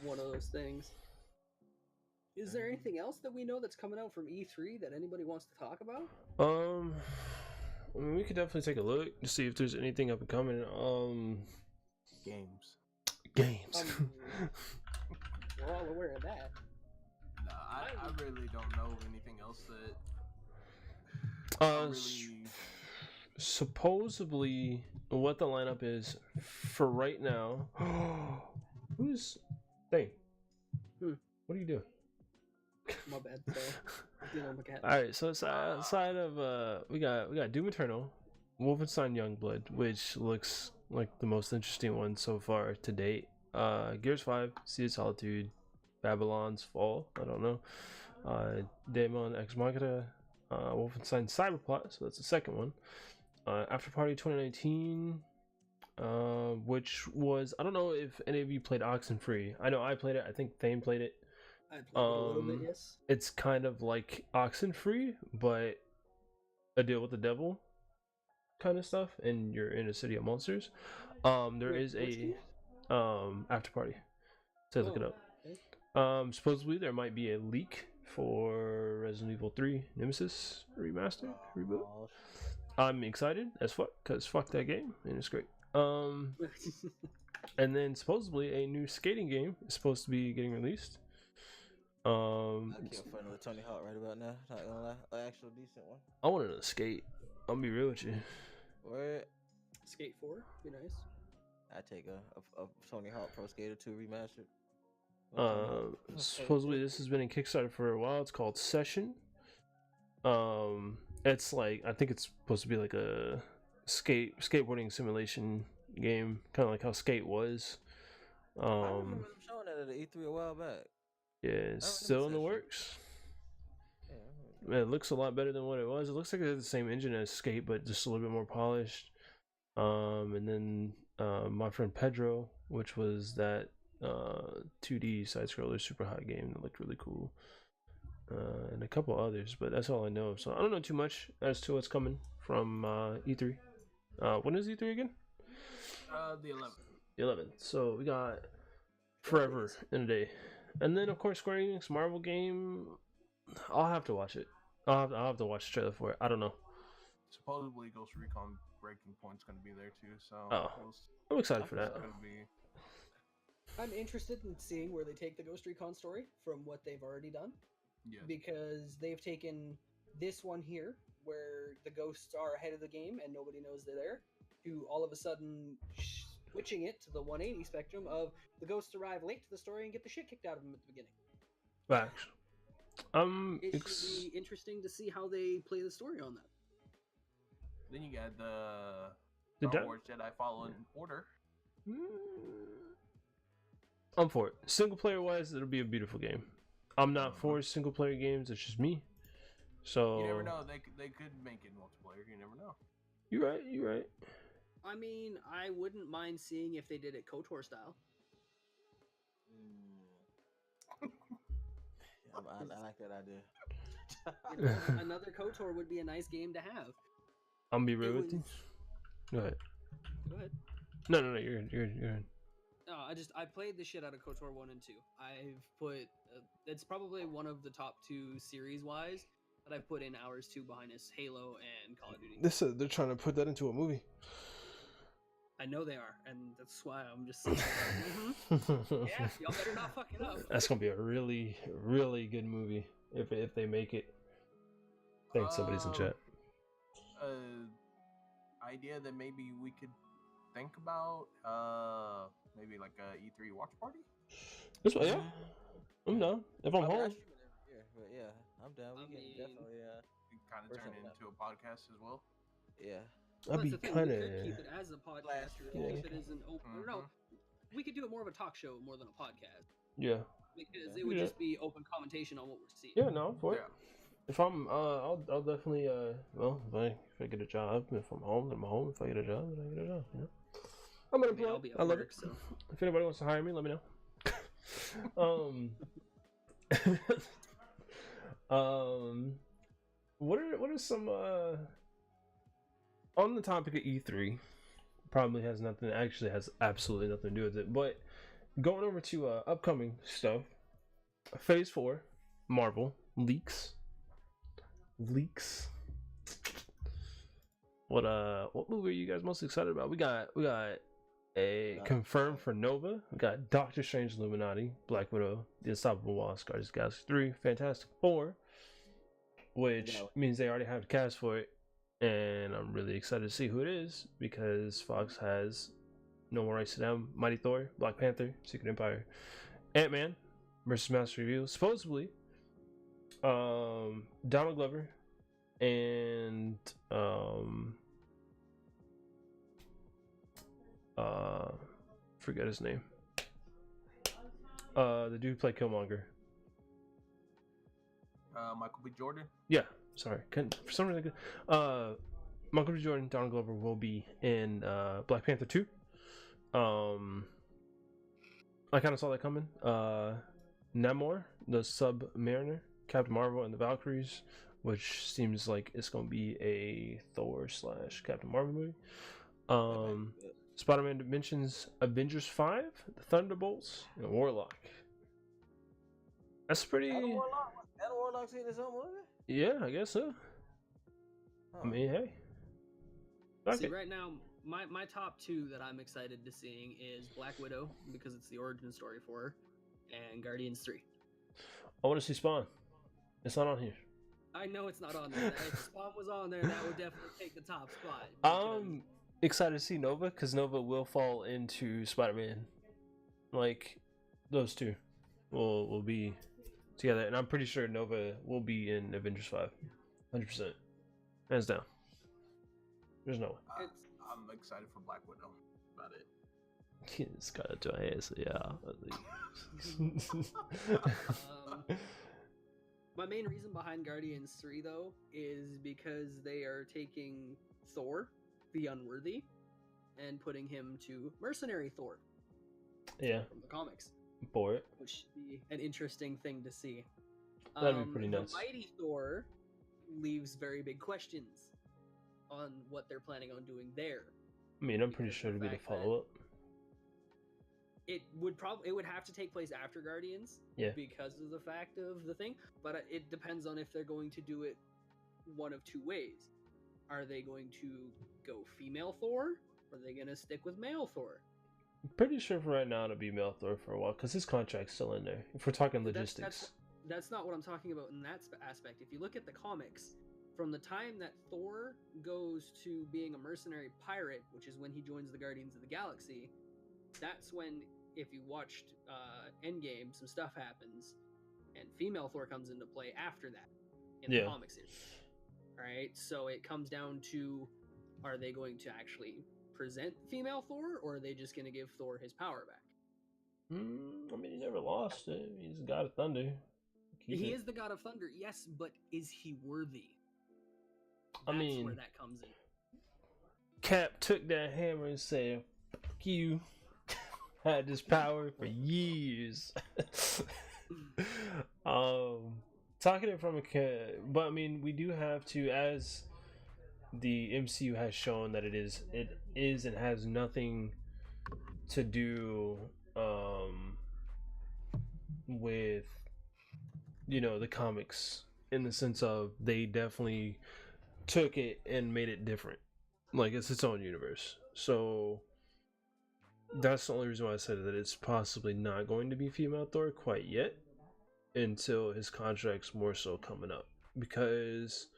one of those things. Is there anything else that we know that's coming out from E3 that anybody wants to talk about? I mean, we could definitely take a look to see if there's anything up and coming. Games. Games. We're all aware of that. No, I really don't know anything else that. Supposedly, what the lineup is for right now. Who's Thane? What are you doing? My bad. So, dealing with my cat. All right, so aside of we got Doom Eternal, Wolfenstein Youngblood, which looks like the most interesting one so far to date. Gears 5, Sea of Solitude, Babylon's Fall. I don't know. Daemon X Machina, Wolfenstein Cyberplot. So that's the second one. After Party 2019, which was, I don't know if any of you played Oxenfree. I know I played it. I think Thane played it. I played it a little bit, yes. It's kind of like Oxenfree, but a deal with the devil kind of stuff, and you're in a city of monsters. There is a after party. So look it up. Okay. Supposedly there might be a leak for Resident Evil 3 Nemesis remaster reboot. I'm excited as fuck because fuck that game and it's great. And then supposedly a new skating game is supposed to be getting released. I can't find another Tony Hawk right about now. Not gonna lie, an actual decent one. I wanted to skate. I'll be real with you. Where? Skate 4, be nice. I take a Tony Hawk Pro Skater 2 remastered. Supposedly this has been in Kickstarter for a while. It's called Session. It's like, I think it's supposed to be like a skateboarding simulation game, kind of like how Skate was. I remember them showing that at the E3 a while back. Yeah, it's still in the works. Yeah, it looks a lot better than what it was. It looks like it has the same engine as Skate, but just a little bit more polished. And then my friend Pedro, which was that 2D side-scroller super hot game that looked really cool. And a couple others, but that's all I know. So I don't know too much as to what's coming from E3. When is E3 again? The 11th. The 11th. So we got forever in a day. And then, of course, Square Enix Marvel game. I'll have to watch it. I'll have to watch the trailer for it. I don't know. Supposedly, Ghost Recon Breaking Point's going to be there too. So I'm excited for that. I'm interested in seeing where they take the Ghost Recon story from what they've already done. Yeah. Because they've taken this one here, where the ghosts are ahead of the game and nobody knows they're there, to all of a sudden switching it to the 180 spectrum of the ghosts arrive late to the story and get the shit kicked out of them at the beginning. Facts. It should be interesting to see how they play the story on that. Then you got the Star Wars Jedi Fallen Order. I'm for it. Single player wise, it'll be a beautiful game. I'm not for single player games. It's just me. So you never know. They could make it multiplayer. You never know. You're right. I mean, I wouldn't mind seeing if they did it KOTOR style. I like that idea. Another KOTOR would be a nice game to have. I'm be real with you. Go ahead. No, you're good. No, I played the shit out of KOTOR 1 and 2. I've put it's probably one of the top 2 series wise that I've put in hours to behind is Halo and Call of Duty. They're trying to put that into a movie. I know they are, and that's why I'm just saying, yeah, y'all better not fuck it up. That's gonna be a really, really good movie if they make it. I think somebody's in chat. Idea that maybe we could think about, maybe like a E3 watch party. That's what, yeah. I'm down. If I'm home. But yeah, I'm down. We can definitely kind of turn it into a podcast as well. Yeah. I'd be kind of keep it as a podcast or keep it as an open. No, we could do it more of a talk show more than a podcast. Yeah. Because it would just be open commentation on what we're seeing. Yeah, no, I'm for it. If I'm, I'll definitely, well, if I get a job, if I'm home, then I'm home. If I get a job, then I get a job. You know, I'm gonna play. I love it. So. If anybody wants to hire me, let me know. What are some on the topic of E3? Probably has nothing. Actually, has absolutely nothing to do with it. But going over to upcoming stuff. Phase 4, Marvel leaks. What movie are you guys most excited about? We got a confirmed for Nova. We got Doctor Strange, Illuminati, Black Widow, The Unstoppable Wasp, Guardians of the Galaxy 3, Fantastic Four, which means they already have the cast for it, and I'm really excited to see who it is because Fox has no more rights to them. Mighty Thor, Black Panther, Secret Empire, Ant-Man versus Master Review, supposedly Donald Glover and forget his name. The dude who played Killmonger. Michael B. Jordan. Yeah, sorry. For some reason, Michael B. Jordan, Donald Glover will be in Black Panther 2. I kind of saw that coming. Namor, the Submariner, Captain Marvel, and the Valkyries, which seems like it's gonna be a Thor / Captain Marvel movie. Spider-Man Dimensions, Avengers 5, the Thunderbolts, and Warlock. That's pretty. Adam Warlock's in his own movie? Yeah, I guess so. I mean, hey. See, right now, my top 2 that I'm excited to seeing is Black Widow, because it's the origin story for her, and Guardians 3. I want to see Spawn. It's not on here. I know it's not on there. If Spawn was on there, that would definitely take the top spot. I'm excited to see Nova, because Nova will fall into Spider-Man. Like, those two will be together, and I'm pretty sure Nova will be in Avengers 5. 100%. Hands down. There's no way. I'm excited for Black Widow. About it. Scarlett Johansson, yeah. My main reason behind Guardians 3, though, is because they are taking Thor, the Unworthy, and putting him to Mercenary Thor. Yeah. From the comics. For it. Which should be an interesting thing to see. That'd be pretty nuts. The Mighty Thor leaves very big questions on what they're planning on doing there. I mean, I'm pretty sure it'll be the follow-up. It would have to take place after Guardians, yeah, because of the fact of the thing. But it depends on if they're going to do it one of 2 ways. Are they going to go female Thor, or are they going to stick with male Thor? I'm pretty sure for right now it'll be male Thor for a while, because his contract's still in there. If we're talking logistics, that's not what I'm talking about in that aspect. If you look at the comics, from the time that Thor goes to being a mercenary pirate, which is when he joins the Guardians of the Galaxy, that's when, if you watched Endgame, some stuff happens, and female Thor comes into play after that in the comic series. Alright, so it comes down to, are they going to actually present female Thor, or are they just going to give Thor his power back? I mean, he never lost it. He's the God of Thunder. He is the God of Thunder, yes, but is he worthy? That's where that comes in. Cap took that hammer and said, "Fuck you." Had this power for years. Talking it from but I mean, we do have to, as the MCU has shown that it is and has nothing to do with, you know, the comics, in the sense of they definitely took it and made it different. Like, it's its own universe. So that's the only reason why I said that it's possibly not going to be female Thor quite yet, until his contract's more so coming up. Because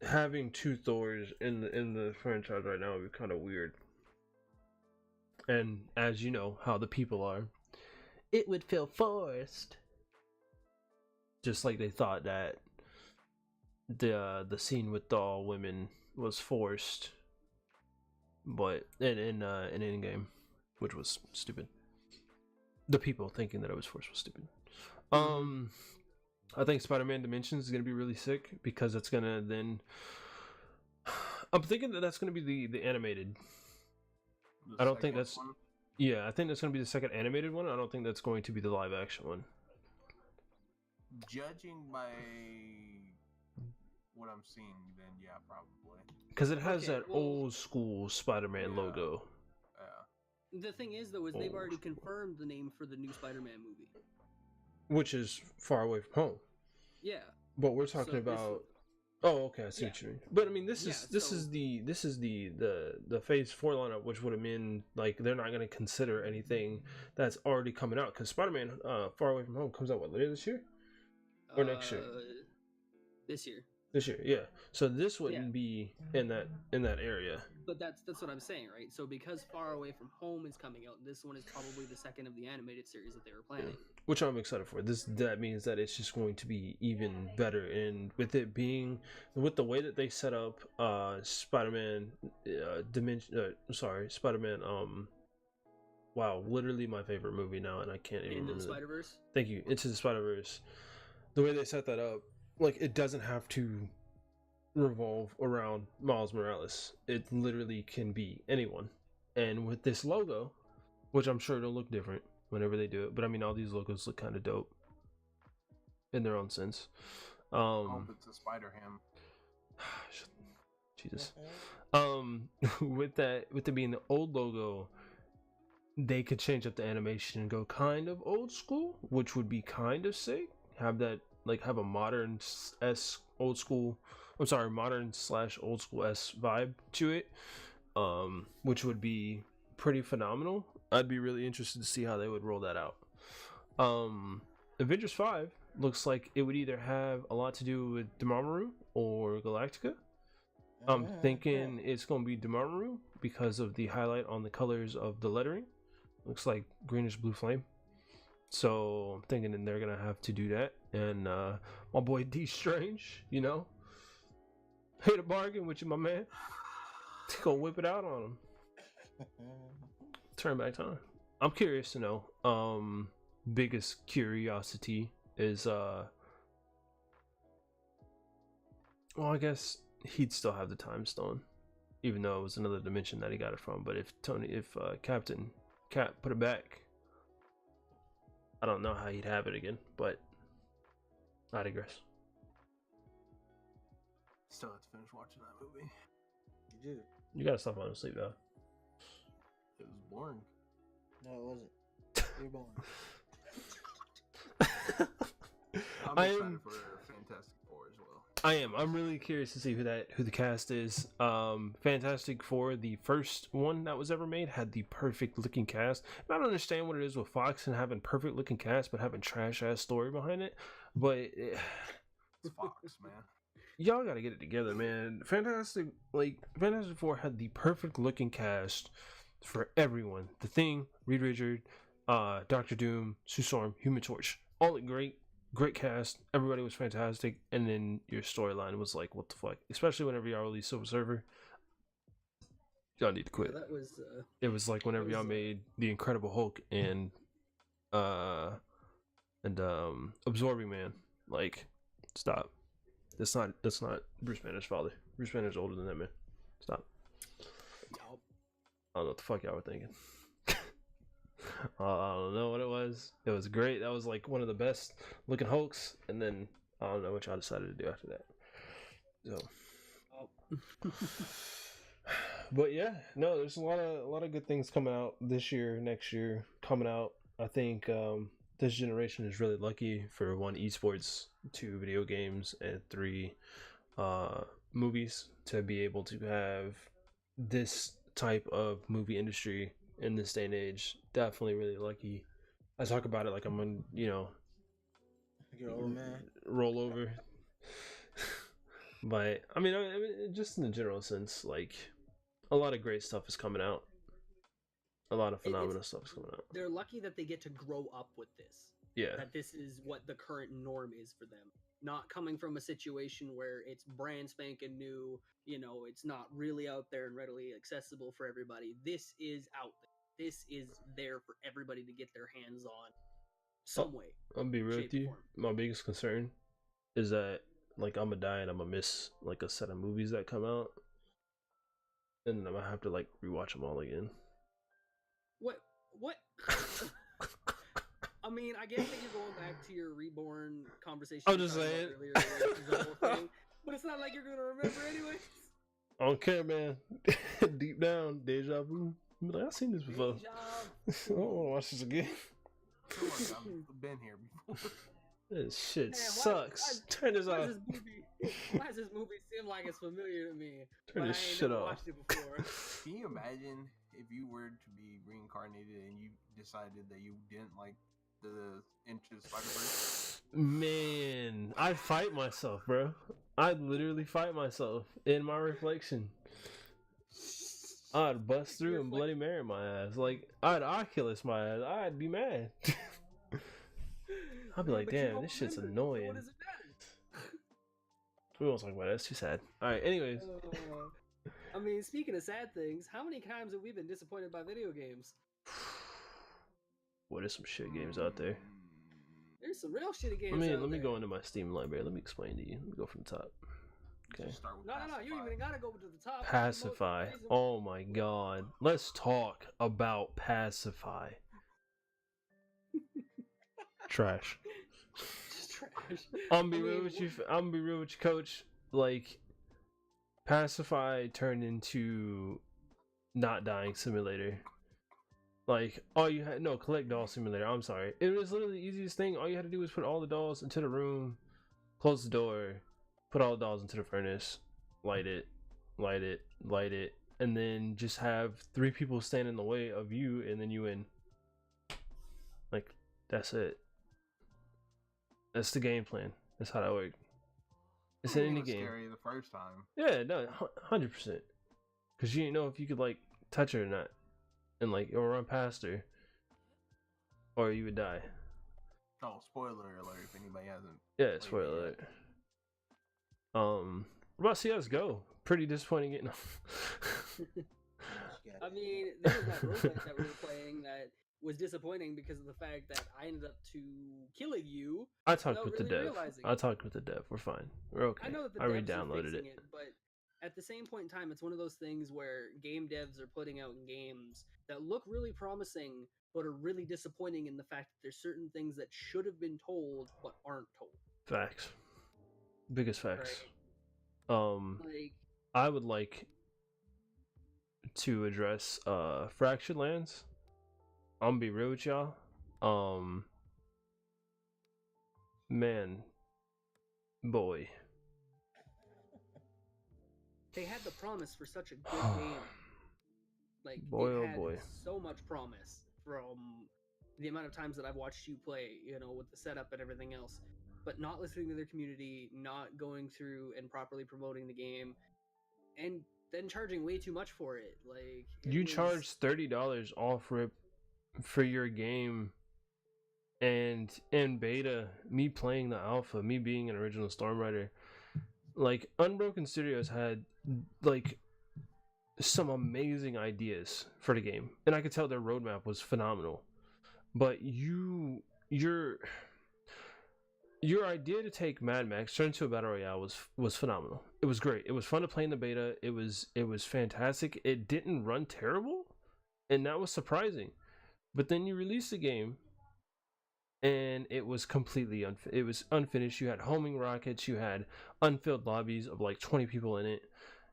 having 2 Thors in the franchise right now would be kind of weird. And as you know how the people are, it would feel forced. Just like they thought that the scene with the all women was forced, but in Endgame, which was stupid. The people thinking that it was forced was stupid. I think Spider-Man Dimensions is gonna be really sick, because it's gonna then. I'm thinking that that's gonna be the animated. I don't think that's. One? Yeah, I think that's gonna be the second animated one. I don't think that's going to be the live action one. Judging by what I'm seeing, then yeah, probably. Because it has that old school Spider-Man logo. The thing is, though, is they've already confirmed the name for the new Spider-Man movie, which is Far Away from Home. Yeah. But we're talking about. Oh, okay, I see what you mean. But I mean, this is the Phase 4 lineup, which would have been like they're not going to consider anything that's already coming out because Spider-Man Far Away from Home comes out later this year or next year. This year. This year, yeah. So this wouldn't be in that area. But that's what I'm saying, right? So because Far Away from Home is coming out, this one is probably the second of the animated series that they were planning. Which I'm excited for. That means that it's just going to be even better, and with it being with the way that they set up Spider-Man Spider-Man wow, literally my favorite movie now, and I can't even Into the Spider-Verse. Thank you. Into the Spider-Verse. The way they set that up, like it doesn't have to revolve around Miles Morales. It literally can be anyone. And with this logo, which I'm sure it'll look different whenever they do it, but I mean all these logos look kind of dope in their own sense. I hope it's a Spider-Ham. Jesus. With it being the old logo, they could change up the animation and go kind of old school, which would be kind of sick. Have a modern old school. I'm sorry, modern/old school S vibe to it, which would be pretty phenomenal. I'd be really interested to see how they would roll that out. Avengers 5 looks like it would either have a lot to do with Dormammu or Galactica. I'm thinking it's going to be Dormammu because of the highlight on the colors of the lettering. Looks like greenish blue flame. So I'm thinking they're going to have to do that. And my boy DeathStranding, hate a bargain with you, my man. Gonna whip it out on him. Turn back time. I'm curious to know. Biggest curiosity is well, I guess he'd still have the time stone, even though it was another dimension that he got it from. But if Captain Cap put it back, I don't know how he'd have it again. But I digress. Still have to finish watching that movie. You do. You gotta stop falling asleep, though. It was boring. No, it wasn't. You're boring. I'm excited for Fantastic Four as well. I am. I'm really curious to see who the cast is. Fantastic Four, the first one that was ever made, had the perfect looking cast. And I don't understand what it is with Fox and having perfect looking cast, but having trash ass story behind it. But it's Fox, man. Y'all gotta get it together, man. Fantastic Four had the perfect looking cast for everyone. The Thing, Reed Richards, Doctor Doom, Sue Storm, Human Torch, all great cast. Everybody was fantastic, and then your storyline was like, what the fuck? Especially whenever y'all released Silver Surfer, y'all need to quit. Yeah, that was. It was like whenever y'all made the Incredible Hulk and Absorbing Man. Like, stop. That's not Bruce Banner's father. Bruce Banner's older than that man. Stop. I don't know what the fuck y'all were thinking. I don't know what it was. It was great. That was like one of the best looking Hulks, and then I don't know what y'all decided to do after that. So, but yeah, no, there's a lot of good things coming out this year, next year coming out. I think this generation is really lucky for 1, esports, 2, video games, and 3, movies to be able to have this type of movie industry in this day and age. Definitely really lucky. I talk about it like I'm on, Your old man. roll over. But I mean, just in the general sense, like a lot of great stuff is coming out. A lot of phenomenal stuff is coming out. They're lucky that they get to grow up with this. Yeah. That this is what the current norm is for them. Not coming from a situation where it's brand spanking new, it's not really out there and readily accessible for everybody. This is out there. This is there for everybody to get their hands on some way. I'll be real with you. Form. My biggest concern is that like I'm gonna die and I'm gonna miss like a set of movies that come out, and then I'm gonna have to like rewatch them all again. What? I mean, I guess that you're going back to your Reborn conversation. I'm just saying. Earlier, the whole thing, but it's not like you're gonna remember anyway. I don't care, man. Deep down, deja vu. I'm like, I've seen this before. I don't want to watch this again. Come on, I've been here before. This shit sucks. Turn this off. Why does this movie seem like it's familiar to me? Turn this shit off. Watched it before. Can you imagine if you were to be reincarnated and you decided that you didn't like the Into the Spider-Verse? Man, I fight myself, bro. I literally fight myself in my reflection. I'd bust through and Bloody Mary my ass. Like, I'd Oculus my ass. I'd be mad. I'd be like, damn, this shit's annoying. What is it then? We won't talk about it. That's too sad. Alright, anyways. I mean, speaking of sad things, how many times have we been disappointed by video games? What are some shit games out there? There's some real shitty games Let me go into my Steam library. Let me explain to you. Let me go from the top. Okay. No, you even gotta go to the top. Pacify. Oh my god. Let's talk about Pacify. Trash. Just trash. I'm gonna be real with you, coach. Like, Pacify turned into not dying simulator. Like, all you had, no, collect doll simulator. I'm sorry. It was literally the easiest thing. All you had to do was put all the dolls into the room, close the door, put all the dolls into the furnace, light it, and then just have 3 people stand in the way of you, and then you win. Like, that's it. That's the game plan. That's how that works. It's in any game. Scary the first time. Yeah, no, 100%. Because you didn't know if you could, like, touch her or not. And, like, or run past her. Or you would die. Oh, spoiler alert if anybody hasn't. Yeah, spoiler alert. What about CSGO? Pretty disappointing getting I mean, there was that roguelike that we were playing that was disappointing because of the fact that I ended up killing you. I talked with the dev. We're fine. We're okay. I know that the I devs re-downloaded are fixing it. But at the same point in time, it's one of those things where game devs are putting out games that look really promising, but are really disappointing in the fact that there's certain things that should have been told but aren't told. Facts. Biggest facts. Right. I would like to address Fractured Lands. I'm gonna be real with y'all. Man, boy. They had the promise for such a good game. Like, boy, it oh had boy. so much promise from the amount of times that I've watched you play, you know, with the setup and everything else. But not listening to their community, not going through and properly promoting the game, and then charging way too much for it. Like, You charge $30 off rip for your game, and in beta, me playing the alpha, me being an original Stormrider, like, Unbroken Studios had, like, some amazing ideas for the game, and I could tell their roadmap was phenomenal. But your idea to take Mad Max turn into a battle royale was phenomenal. It was great. It was fun to play in the beta. It was fantastic. It didn't run terrible, and that was surprising. But then you released the game, and it was completely unfinished. You had homing rockets. You had unfilled lobbies of like 20 people in it.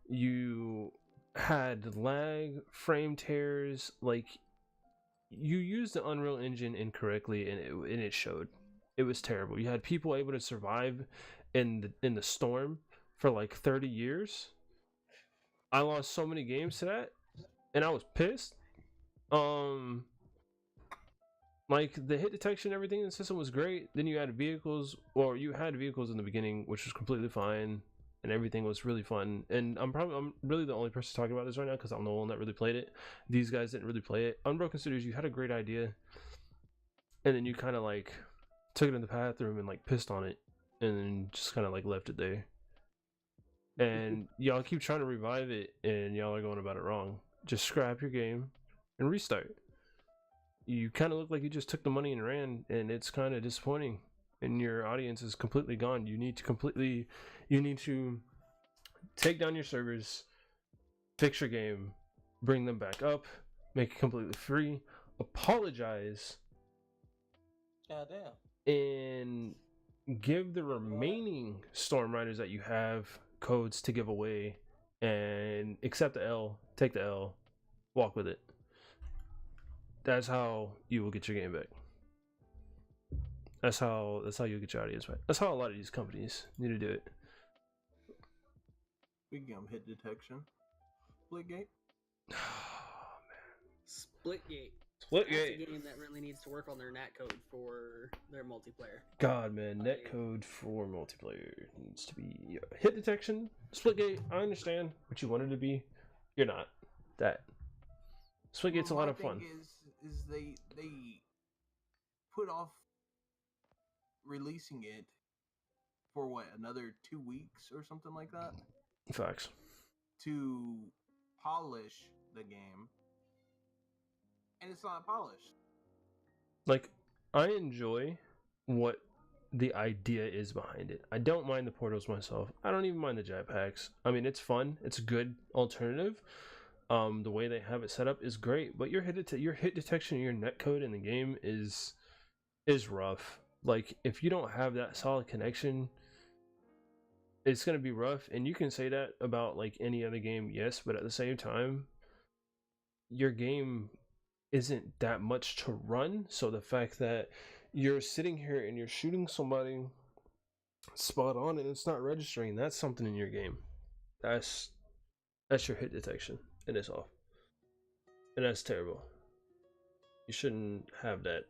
You had lag, frame tears. Like, you used the Unreal Engine incorrectly, and it showed. It was terrible. You had people able to survive in the storm for like 30 years. I lost so many games to that, and I was pissed. Like, the hit detection, everything in the system was great. Then you had vehicles in the beginning, which was completely fine, and everything was really fun. And I'm really the only person talking about this right now because I'm the one that really played it. These guys didn't really play it. Unbroken Studios, you had a great idea, and then you kind of like took it in the bathroom and like pissed on it, and then just kind of like left it there. And y'all keep trying to revive it, and y'all are going about it wrong. Just scrap your game and restart. You kind of look like you just took the money and ran, and it's kind of disappointing. And your audience is completely gone. You need to take down your servers, fix your game, bring them back up, make it completely free, apologize, goddamn, and give the remaining Stormriders that you have codes to give away, and accept the L, take the L, walk with it. That's how you will get your game back. That's how you'll get your audience back. That's how a lot of these companies need to do it. We can hit detection. Splitgate. Splitgate. Splitgate. That's a game that really needs to work on their netcode for their multiplayer. God, man, netcode for multiplayer needs to be hit detection. Splitgate. I understand what you wanted to be. You're not that. Splitgate's a lot of fun. Is they put off releasing it for what, another 2 weeks or something like that? Facts. To polish the game, and it's not polished. Like, I enjoy what the idea is behind it. I don't mind the portals myself. I don't even mind the jetpacks. I mean, it's fun. It's a good alternative. The way they have it set up is great, but your hit detection and your netcode in the game is rough. Like, if you don't have that solid connection, it's gonna be rough. And you can say that about like any other game, yes, but at the same time, your game isn't that much to run. So the fact that you're sitting here and you're shooting somebody spot on and it's not registering, that's something in your game. That's your hit detection, and it's off, and that's terrible. You shouldn't have that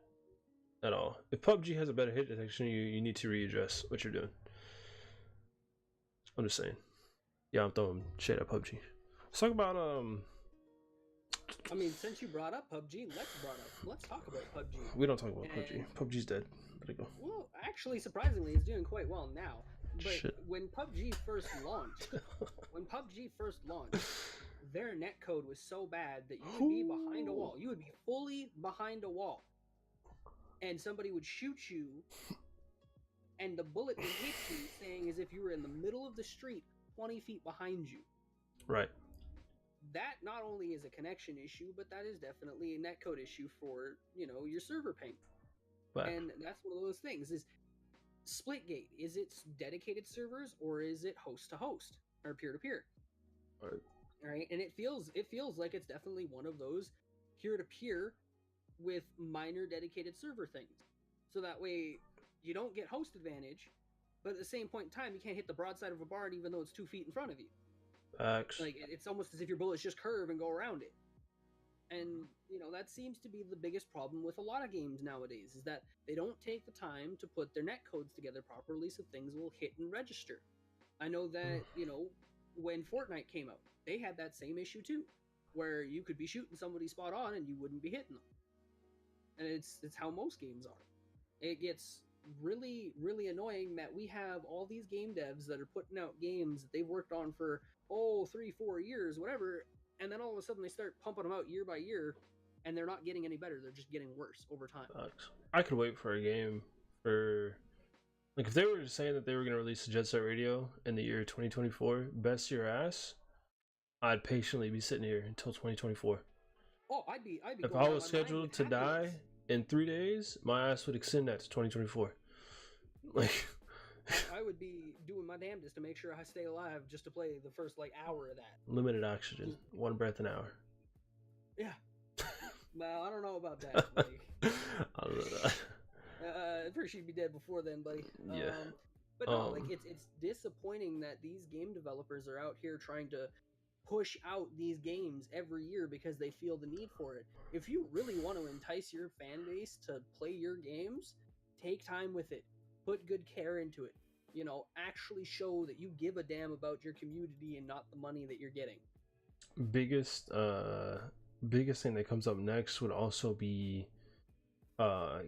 at all. If PUBG has a better hit detection, you need to readdress what you're doing. I'm just saying. Yeah, I'm throwing shade at PUBG. Let's talk about I mean, since you brought up PUBG, let's talk about PUBG. We don't talk about PUBG. PUBG's dead. Let it go. Well, actually, surprisingly, it's doing quite well now. But Shit. when PUBG first launched, their netcode was so bad that you would be behind a wall. You would be fully behind a wall, and somebody would shoot you, and the bullet would hit you, saying as if you were in the middle of the street, 20 feet behind you. Right. That not only is a connection issue, but that is definitely a netcode issue for, your server ping. But And that's one of those things is Splitgate. Is it dedicated servers or is it host to host or peer to peer? Right. And it feels like it's definitely one of those peer to peer with minor dedicated server things. So that way you don't get host advantage, but at the same point in time, you can't hit the broadside of a barn even though it's 2 feet in front of you. Like, it's almost as if your bullets just curve and go around it. And, that seems to be the biggest problem with a lot of games nowadays, is that they don't take the time to put their netcodes together properly so things will hit and register. I know that, when Fortnite came out, they had that same issue too, where you could be shooting somebody spot on and you wouldn't be hitting them. And it's how most games are. It gets really, really annoying that we have all these game devs that are putting out games that they've worked on for 3-4 years, whatever, and then all of a sudden they start pumping them out year by year, and they're not getting any better. They're just getting worse over time. I could wait for a game for, like, if they were saying that they were going to release a Jet Set Radio in the year 2024, best your ass, I'd patiently be sitting here until 2024. Oh, I'd be. If I was scheduled to die in 3 days, my ass would extend that to 2024. Like, I would be doing my damnedest to make sure I stay alive just to play the first hour of that. Limited oxygen, 1 breath an hour. Yeah. Well, I don't know about that, buddy. I don't know that. I'm pretty sure you'd be dead before then, buddy. Yeah. But no, it's disappointing that these game developers are out here trying to push out these games every year because they feel the need for it. If you really want to entice your fan base to play your games, take time with it. Put good care into it. Actually show that you give a damn about your community and not the money that you're getting. Biggest thing that comes up next would also be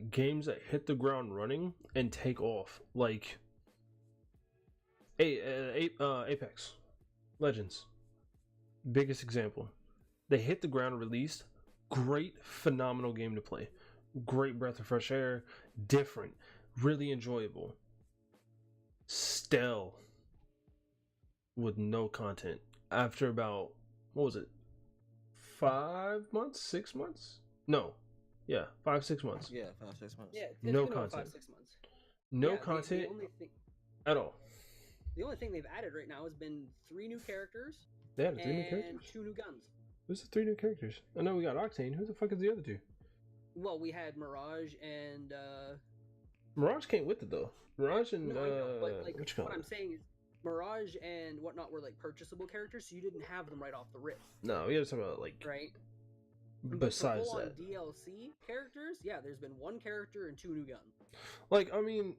games that hit the ground running and take off, like Apex Legends. Biggest example. They hit the ground, released, great, phenomenal game to play, great breath of fresh air, different, really enjoyable. Still with no content after about, what was it, 5 months, 6 months? No, yeah, 5-6 months. Yeah, 5-6 months. Yeah, no content. 5-6 months. No content at all. The only thing they've added right now has been 3 new characters. They added 3 new characters? And 2 new guns. Who's the 3 new characters? I know we got Octane. Who the fuck is the other 2? Well, we had Mirage and Mirage came with it though. Mirage and no, I know, but like what you call what I'm it? saying is Mirage and whatnot were like purchasable characters, so you didn't have them right off the rip, No, we gotta talk about like right? But for besides full-on that. DLC characters, yeah, there's been one character and 2 new guns. Like, I mean,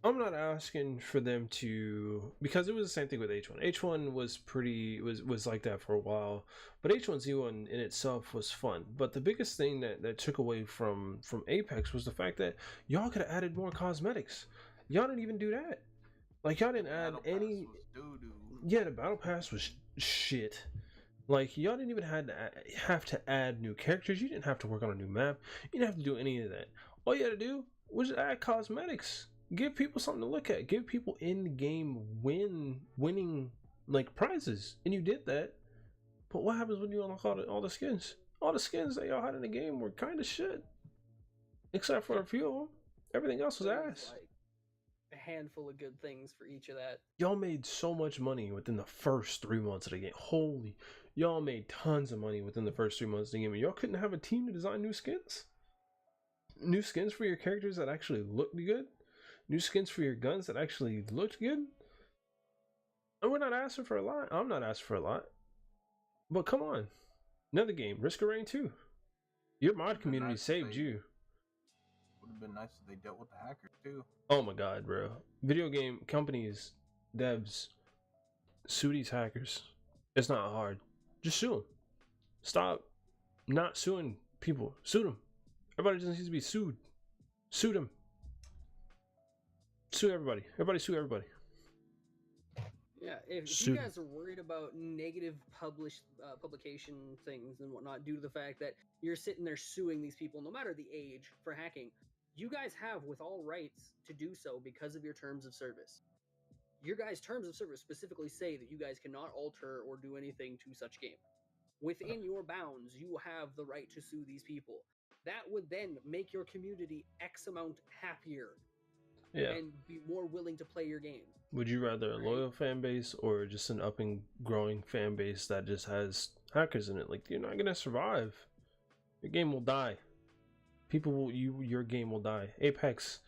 I'm not asking for them to, because it was the same thing with H1. H1 was was like that for a while, but H1Z1 in itself was fun. But the biggest thing that took away from Apex was the fact that y'all could have added more cosmetics. Y'all didn't even do that. Like, y'all didn't add Battle Pass any. was doo-doo. Yeah, the battle pass was shit. Like, y'all didn't even have to add new characters. You didn't have to work on a new map. You didn't have to do any of that. All you had to do was add cosmetics. Give people something to look at. Give people in-game winning like prizes, and you did that. But what happens when you unlock all the skins? All the skins that y'all had in the game were kind of shit, except for a few of them. Everything else was There ass. like a handful of good things for each of that. Y'all made so much money within the first 3 months of the game. Holy, y'all made tons of money within the first 3 months of the game, and y'all couldn't have a team to design new skins. New skins for your characters that actually looked good. New skins for your guns that actually looked good. And we're not asking for a lot. I'm not asking for a lot. But come on. Another game. Risk of Rain 2. Your mod community saved you. Would have been nice if they dealt with the hackers too. Oh my god, bro. Video game companies, devs, sue these hackers. It's not hard. Just sue them. Stop not suing people. Sue them. Everybody doesn't need to be sued. Sue them. Sue everybody. Everybody sue everybody. Yeah, if you Student. guys are worried about negative publication things and whatnot due to the fact that you're sitting there suing these people, no matter the age, for hacking, you guys have with all rights to do so because of your terms of service. Your guys' terms of service specifically say that you guys cannot alter or do anything to such game. Within your bounds, you have the right to sue these people. That would then make your community X amount happier Yeah. and be more willing to play your game. Would you rather a Right. loyal fan base or just an up and growing fan base that just has hackers in it? Like, you're not gonna survive. Your game will die. People will your game will die. Apex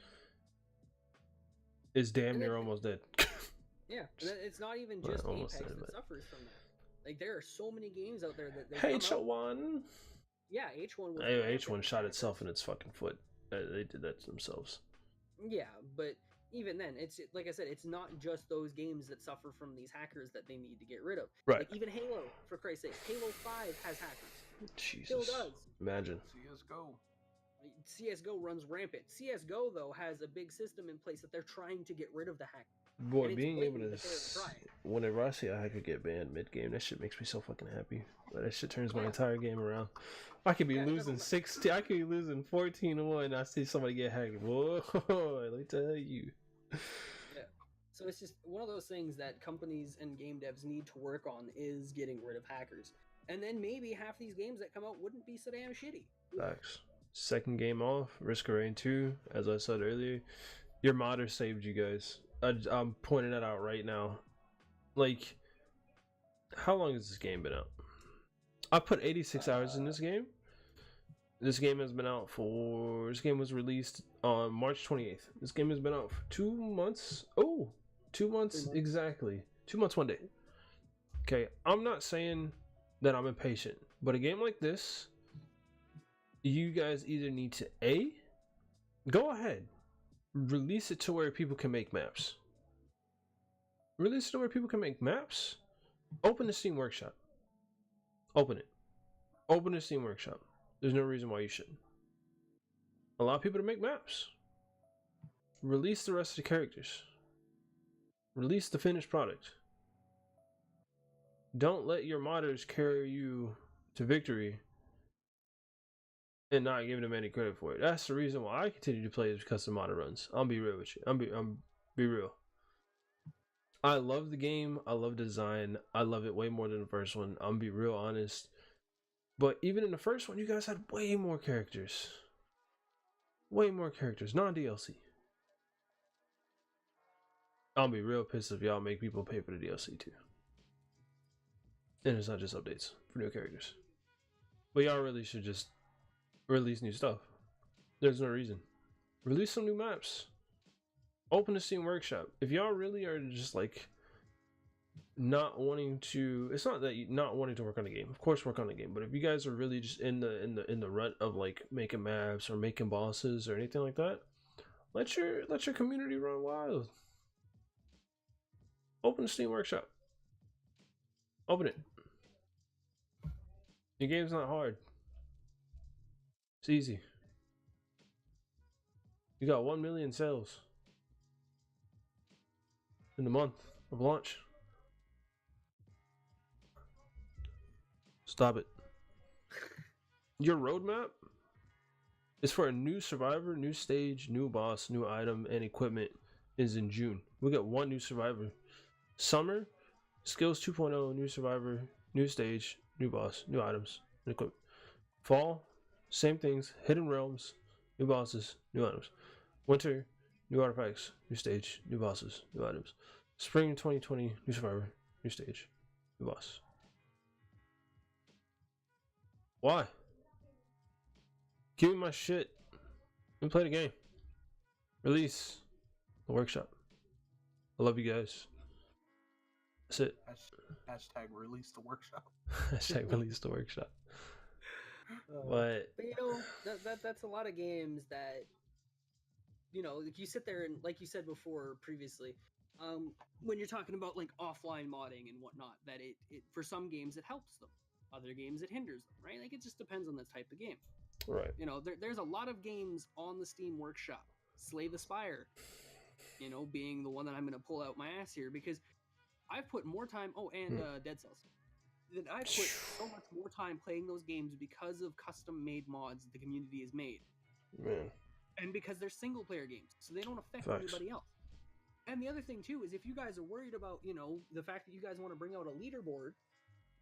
is damn near almost dead. Yeah, and it's not even just almost Apex there, that but- suffers from that. Like, there are so many games out there that they H1. Yeah, H1 was H1 rampant shot with itself in hackers. its fucking foot. They did that to themselves. Yeah, but even then, it's like I said, it's not just those games that suffer from these hackers that they need to get rid of. Right. Like, even Halo, for Christ's sake, Halo 5 has hackers. Still Jesus. does. Imagine. CS:GO. CS:GO runs rampant. CS:GO though has a big system in place that they're trying to get rid of the hack. Boy, And it's being able blatant to. that they're trying. Whenever I see a hacker get banned mid game, that shit makes me so fucking happy. That shit turns my Yeah. entire game around. I could be Yeah, it losing doesn't- 16. I could be losing 14-1. I see somebody get hacked. Whoa, let me tell you. So it's just one of those things that companies and game devs need to work on is getting rid of hackers. And then maybe half these games that come out wouldn't be so damn shitty. Facts. Second game off, Risk of Rain 2. As I said earlier, your modder saved you guys. I'm pointing that out right now. Like, how long has this game been out? I put 86 hours in this game. This game has been out for. This game was released on March 28th. This game has been out for 2 months. Oh, 2 months 3 months. exactly. 2 months, 1 day. Okay, I'm not saying that I'm impatient, but a game like this, you guys either need to go ahead, release it to where people can make maps. Release it to where people can make maps. Open the Steam Workshop. Open it. Open the Steam Workshop. There's no reason why you shouldn't. Allow people to make maps. Release the rest of the characters. Release the finished product. Don't let your modders carry you to victory and not giving them any credit for it. That's the reason why I continue to play is because the modder runs. I'll be real with you. I'm be real. I love the game. I love the design. I love it way more than the first one. I'm be real honest. But even in the first one, you guys had way more characters. Way more characters. Non-DLC. I'll be real pissed if y'all make people pay for the DLC too. And it's not just updates for new characters. But y'all really should just release new stuff. There's no reason. Release some new maps. Open the Steam Workshop. If y'all really are just like not wanting to, it's not that you not wanting to work on the game. Of course, work on the game. But if you guys are really just in the rut of like making maps or making bosses or anything like that, let your community run wild. Open the Steam Workshop. Open it. Your game's not hard. It's easy. You got 1 million sales in the month of launch. Stop it. Your roadmap is for a new survivor, new stage, new boss, new item, and equipment is in June. We got one new survivor. Summer, skills 2.0, new survivor, new stage, new boss, new items, new equipment. Fall, same things, hidden realms, new bosses, new items. Winter, new artifacts, new stage, new bosses, new items. Spring 2020, new survivor, new stage, new boss. Why? Give me my shit and play the game. Release the workshop. I love you guys. That's it. Hashtag release the workshop. Hashtag release the workshop. But you know, that's a lot of games that, you know, like you sit there and, like you said before previously, when you're talking about like offline modding and whatnot, that it for some games it helps them, other games it hinders them, right? Like it just depends on the type of game. right. You know, there's a lot of games on the Steam Workshop. Slay the Spire, you know, being the one that I'm going to pull out my ass here because I've put more time. Oh, and Dead Cells. That I put so much more time playing those games because of custom-made mods that the community has made. Man. And because they're single-player games, so they don't affect Facts. anybody else. And the other thing, too, is if you guys are worried about, you know, the fact that you guys want to bring out a leaderboard,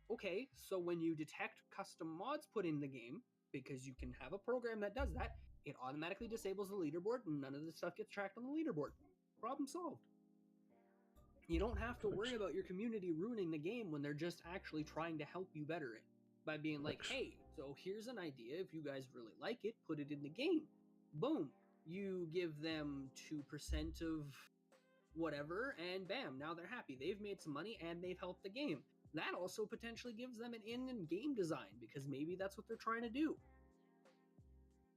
okay, so when you detect custom mods put in the game, because you can have a program that does that, it automatically disables the leaderboard, and none of the stuff gets tracked on the leaderboard. Problem solved. You don't have to worry about your community ruining the game when they're just actually trying to help you better it by being like, hey, so here's an idea. If you guys really like it, put it in the game. Boom. You give them 2% of whatever, and bam, now they're happy. They've made some money, and they've helped the game. That also potentially gives them an in game design, because maybe that's what they're trying to do.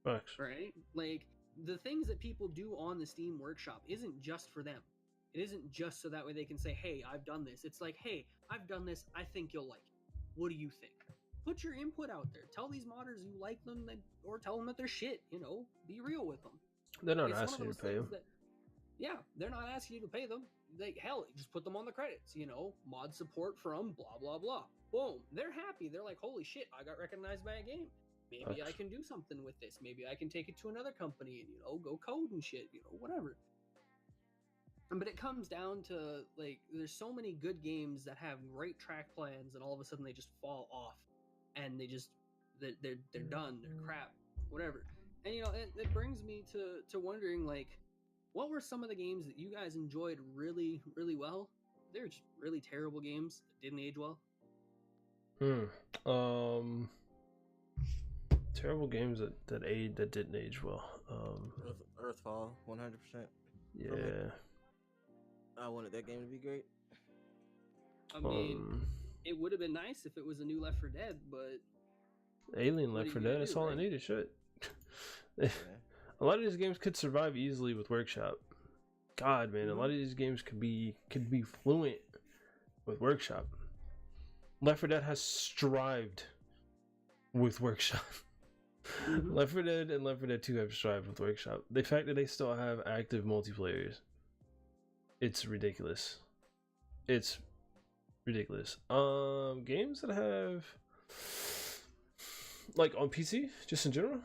Facts. Right? Like, the things that people do on the Steam Workshop isn't just for them. It isn't just so that way they can say, hey, I've done this. It's like, hey, I've done this. I think you'll like it. What do you think? Put your input out there. Tell these modders you like them, or tell them that they're shit. You know, be real with them. They're not It's asking you to pay them. Yeah, they're not asking you to pay them. They, hell, just put them on the credits. You know, mod support from blah, blah, blah. Boom. They're happy. They're like, holy shit, I got recognized by a game. Maybe I can do something with this. Maybe I can take it to another company and, you know, go code and shit, you know, whatever. But it comes down to, like, there's so many good games that have great track plans and all of a sudden they just fall off and they just, they're done, they're crap, whatever. And, you know, it brings me to wondering, like, what were some of the games that you guys enjoyed really, really well? They're just really terrible games that didn't age well. Terrible games that didn't age well. Earthfall, 100%. Yeah. I wanted that game to be great. I mean, it would have been nice if it was a new Left 4 Dead, but Alien Left 4 Dead, that's all I needed. Shit. A lot of these games could survive easily with Workshop. God, man, a lot of these games could be fluent with Workshop. Left 4 Dead has strived with Workshop. Left 4 Dead and Left 4 Dead 2 have strived with Workshop. The fact that they still have active multiplayers, it's ridiculous. It's ridiculous. Games that have, like, on PC, just in general?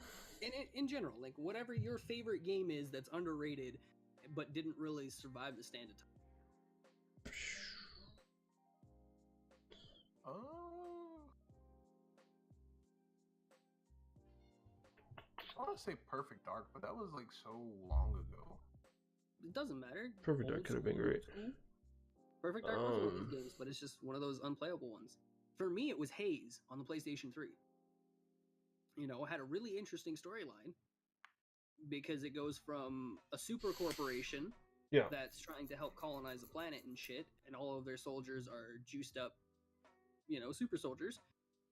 In general, like, whatever your favorite game is that's underrated but didn't really survive the stand of time. I want to say Perfect Dark, but that was like so long ago. It doesn't matter. Perfect Dark could have been great. Perfect Dark was one of those games, but it's just one of those unplayable ones. For me, it was Haze on the PlayStation 3. You know, it had a really interesting storyline, because it goes from a super corporation Yeah. that's trying to help colonize the planet and shit, and all of their soldiers are juiced up, super soldiers,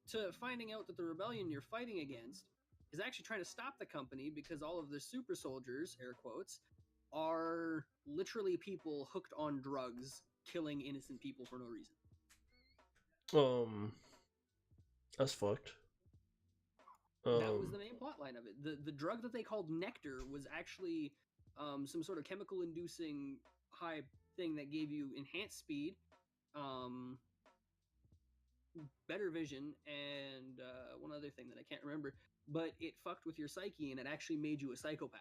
to finding out that the rebellion you're fighting against is actually trying to stop the company because all of the super soldiers, air quotes, are literally people hooked on drugs, killing innocent people for no reason. That's fucked. That was the main plot line of it. The drug that they called Nectar was actually some sort of chemical inducing high thing that gave you enhanced speed, better vision, and one other thing that I can't remember, but it fucked with your psyche and it actually made you a psychopath.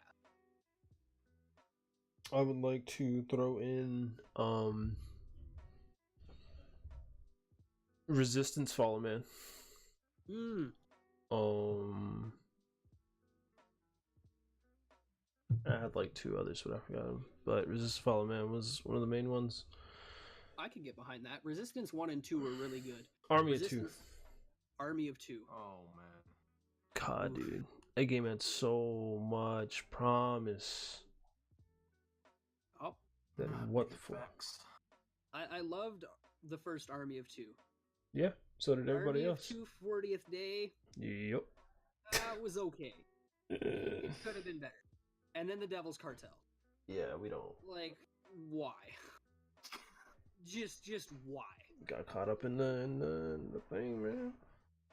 I would like to throw in Resistance Follow Man. I had like two others, but I forgot them. But Resistance Follow Man was one of the main ones. I could get behind that. Resistance 1 and 2 were really good. Army of Two. Army of Two. Oh man. God, dude. That game had so much promise. Oh. Then what the fuck? I loved the first Army of Two. Yeah, so did everybody Army else. Of Two 40th Day. Yep. Was okay. It could have been better. And then the Devil's Cartel. Yeah, we don't. Like, why? Just why? Got caught up in the thing, man.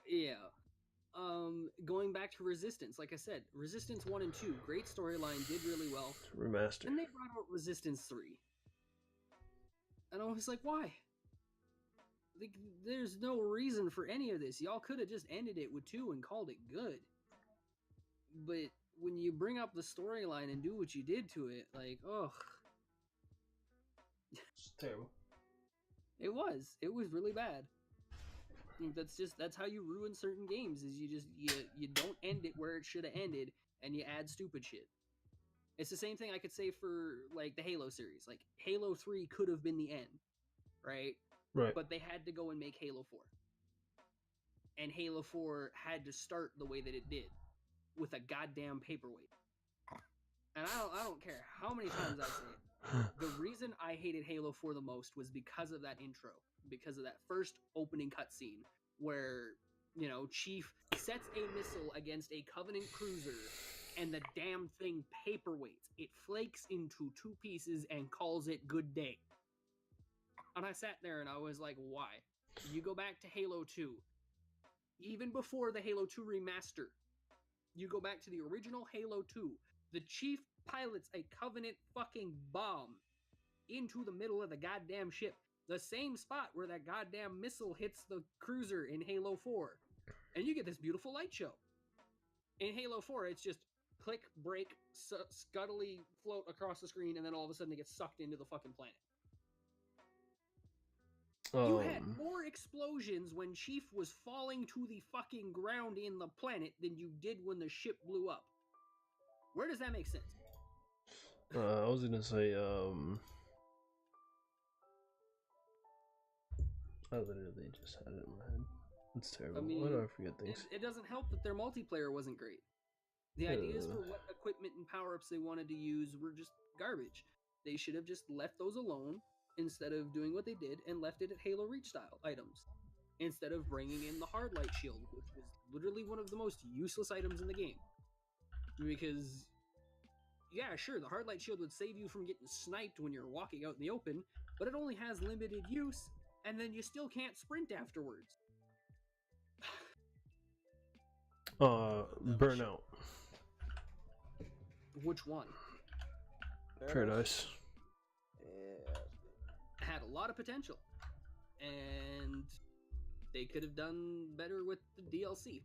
Yeah. Going back to Resistance, like I said, Resistance 1 and 2, great storyline, did really well. Remaster. And they brought out Resistance 3. And I was like, why? Like, there's no reason for any of this. Y'all could have just ended it with 2 and called it good. But when you bring up the storyline and do what you did to it, like, ugh. It's terrible. It was really bad. That's how you ruin certain games, is you don't end it where it should have ended, and you add stupid shit. It's the same thing I could say for, like, the Halo series. Like, Halo 3 could have been the end, right? Right. But they had to go and make Halo 4. And Halo 4 had to start the way that it did, with a goddamn paperweight. And I don't care how many times I say it. The reason I hated Halo 4 the most was because of that intro. Because of that first opening cutscene where, Chief sets a missile against a Covenant cruiser and the damn thing paperweights. It flakes into 2 pieces and calls it good day. And I sat there and I was like, why? You go back to Halo 2. Even before the Halo 2 remaster, you go back to the original Halo 2. The Chief pilots a Covenant fucking bomb into the middle of the goddamn ship. The same spot where that goddamn missile hits the cruiser in Halo 4. And you get this beautiful light show. In Halo 4, it's just click, break, scuttily float across the screen, and then all of a sudden it gets sucked into the fucking planet. You had more explosions when Chief was falling to the fucking ground in the planet than you did when the ship blew up. Where does that make sense? I was gonna say, I literally just had it in my head. It's terrible. Why do I forget things? It doesn't help that their multiplayer wasn't great. The ideas for what equipment and power-ups they wanted to use were just garbage. They should have just left those alone instead of doing what they did and left it at Halo Reach style items. Instead of bringing in the hard light shield, which was literally one of the most useless items in the game. Because, yeah, sure, the hard light shield would save you from getting sniped when you're walking out in the open, but it only has limited use, and then you still can't sprint afterwards. Burnout. Which one? Paradise. Yeah. Had a lot of potential, and they could have done better with the DLC.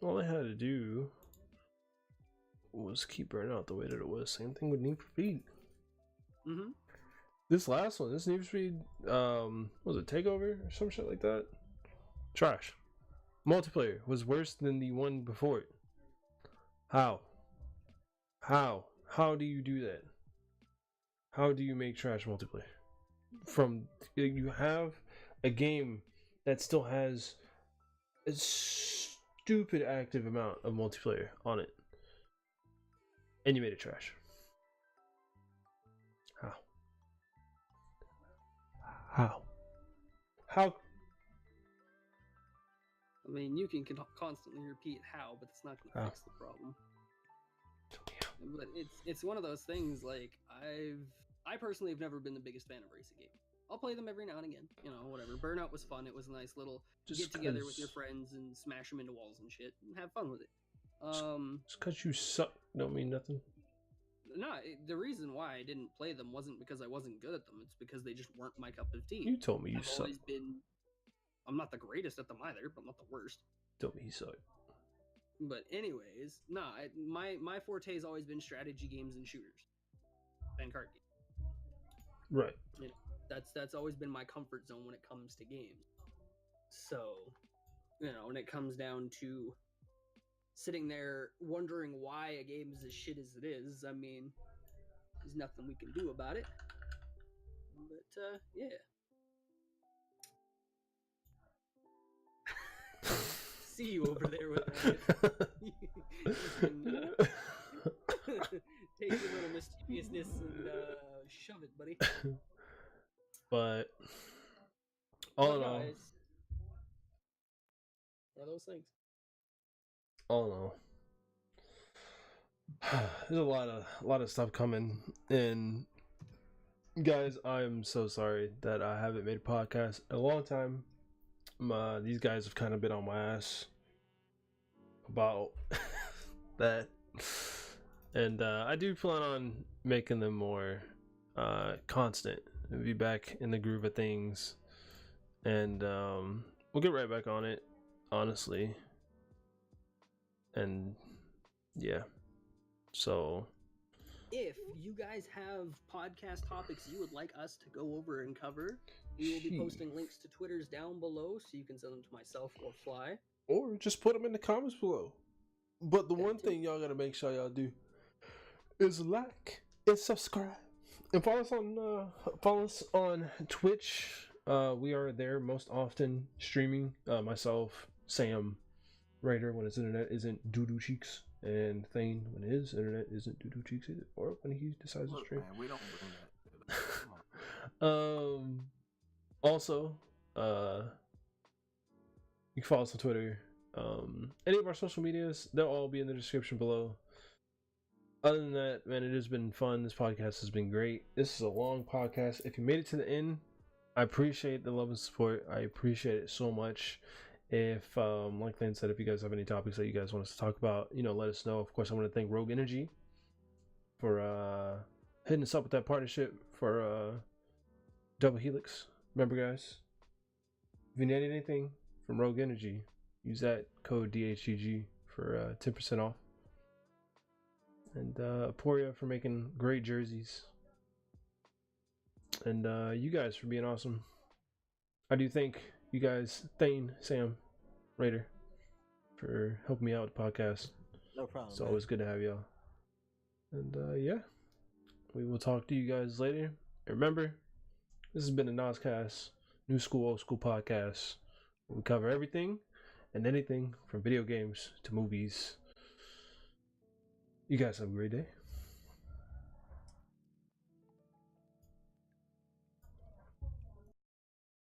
All they had to do was keep Burnout the way that it was. Same thing with Need for Speed. Mm-hmm. This last one, this Need for Speed, was it Takeover or some shit like that? Trash. Multiplayer was worse than the one before it. How? How do you do that? How do you make trash multiplayer? You have a game that still has a stupid active amount of multiplayer on it. and you made it trash. How? I mean, you can constantly repeat how, but it's not going to fix the problem. But it's one of those things. Like I personally have never been the biggest fan of racing games. I'll play them every now and again. You know, whatever. Burnout was fun. It was a nice little get together with your friends and smash them into walls and shit and have fun with it. Just because you suck don't mean nothing. No, the reason why I didn't play them wasn't because I wasn't good at them. It's because they just weren't my cup of tea. You told me you suck. I'm not the greatest at them either, but I'm not the worst. Told me you suck. But anyways, my forte has always been strategy games and shooters and card games. Right. You know, that's always been my comfort zone when it comes to games. So, you know, when it comes down to sitting there wondering why a game is as shit as it is, I mean, there's nothing we can do about it. But yeah. See you over there with that. Take your little mischievousness and shove it, buddy. But all in all, are those things? All in all, there's a lot of stuff coming, and guys, I'm so sorry that I haven't made a podcast in a long time. These guys have kind of been on my ass about that, and I do plan on making them more constant and be back in the groove of things, and we'll get right back on it, honestly. And yeah, so if you guys have podcast topics you would like us to go over and cover, we will be posting links to Twitters down below, so you can send them to myself or Fly, or just put them in the comments below. But the one thing y'all gotta make sure y'all do is like and subscribe, and follow us on Twitch. We are there most often streaming. Myself, Sam, Raider when his internet isn't doo-doo cheeks, and Thane when his internet isn't doo-doo cheeks either, or when he decides to stream. Man, we don't bring that. Come on. Also, you can follow us on Twitter. Any of our social medias, they'll all be in the description below. Other than that, man, it has been fun. This podcast has been great. This is a long podcast. If you made it to the end, I appreciate the love and support. I appreciate it so much. If, like Thane said, if you guys have any topics that you guys want us to talk about, you know, let us know. Of course, I want to thank Rogue Energy for hitting us up with that partnership for Double Helix. Remember, guys, if you need anything from Rogue Energy, use that code DHGG for 10% off. And Aporia for making great jerseys. And you guys for being awesome. I do thank you guys, Thane, Sam, Raider, for helping me out with the podcast. No problem. It's always good to have y'all. And yeah, we will talk to you guys later. And remember, this has been the N.O.S Cast, New School, Old School podcast. We cover everything and anything from video games to movies. You guys have a great day.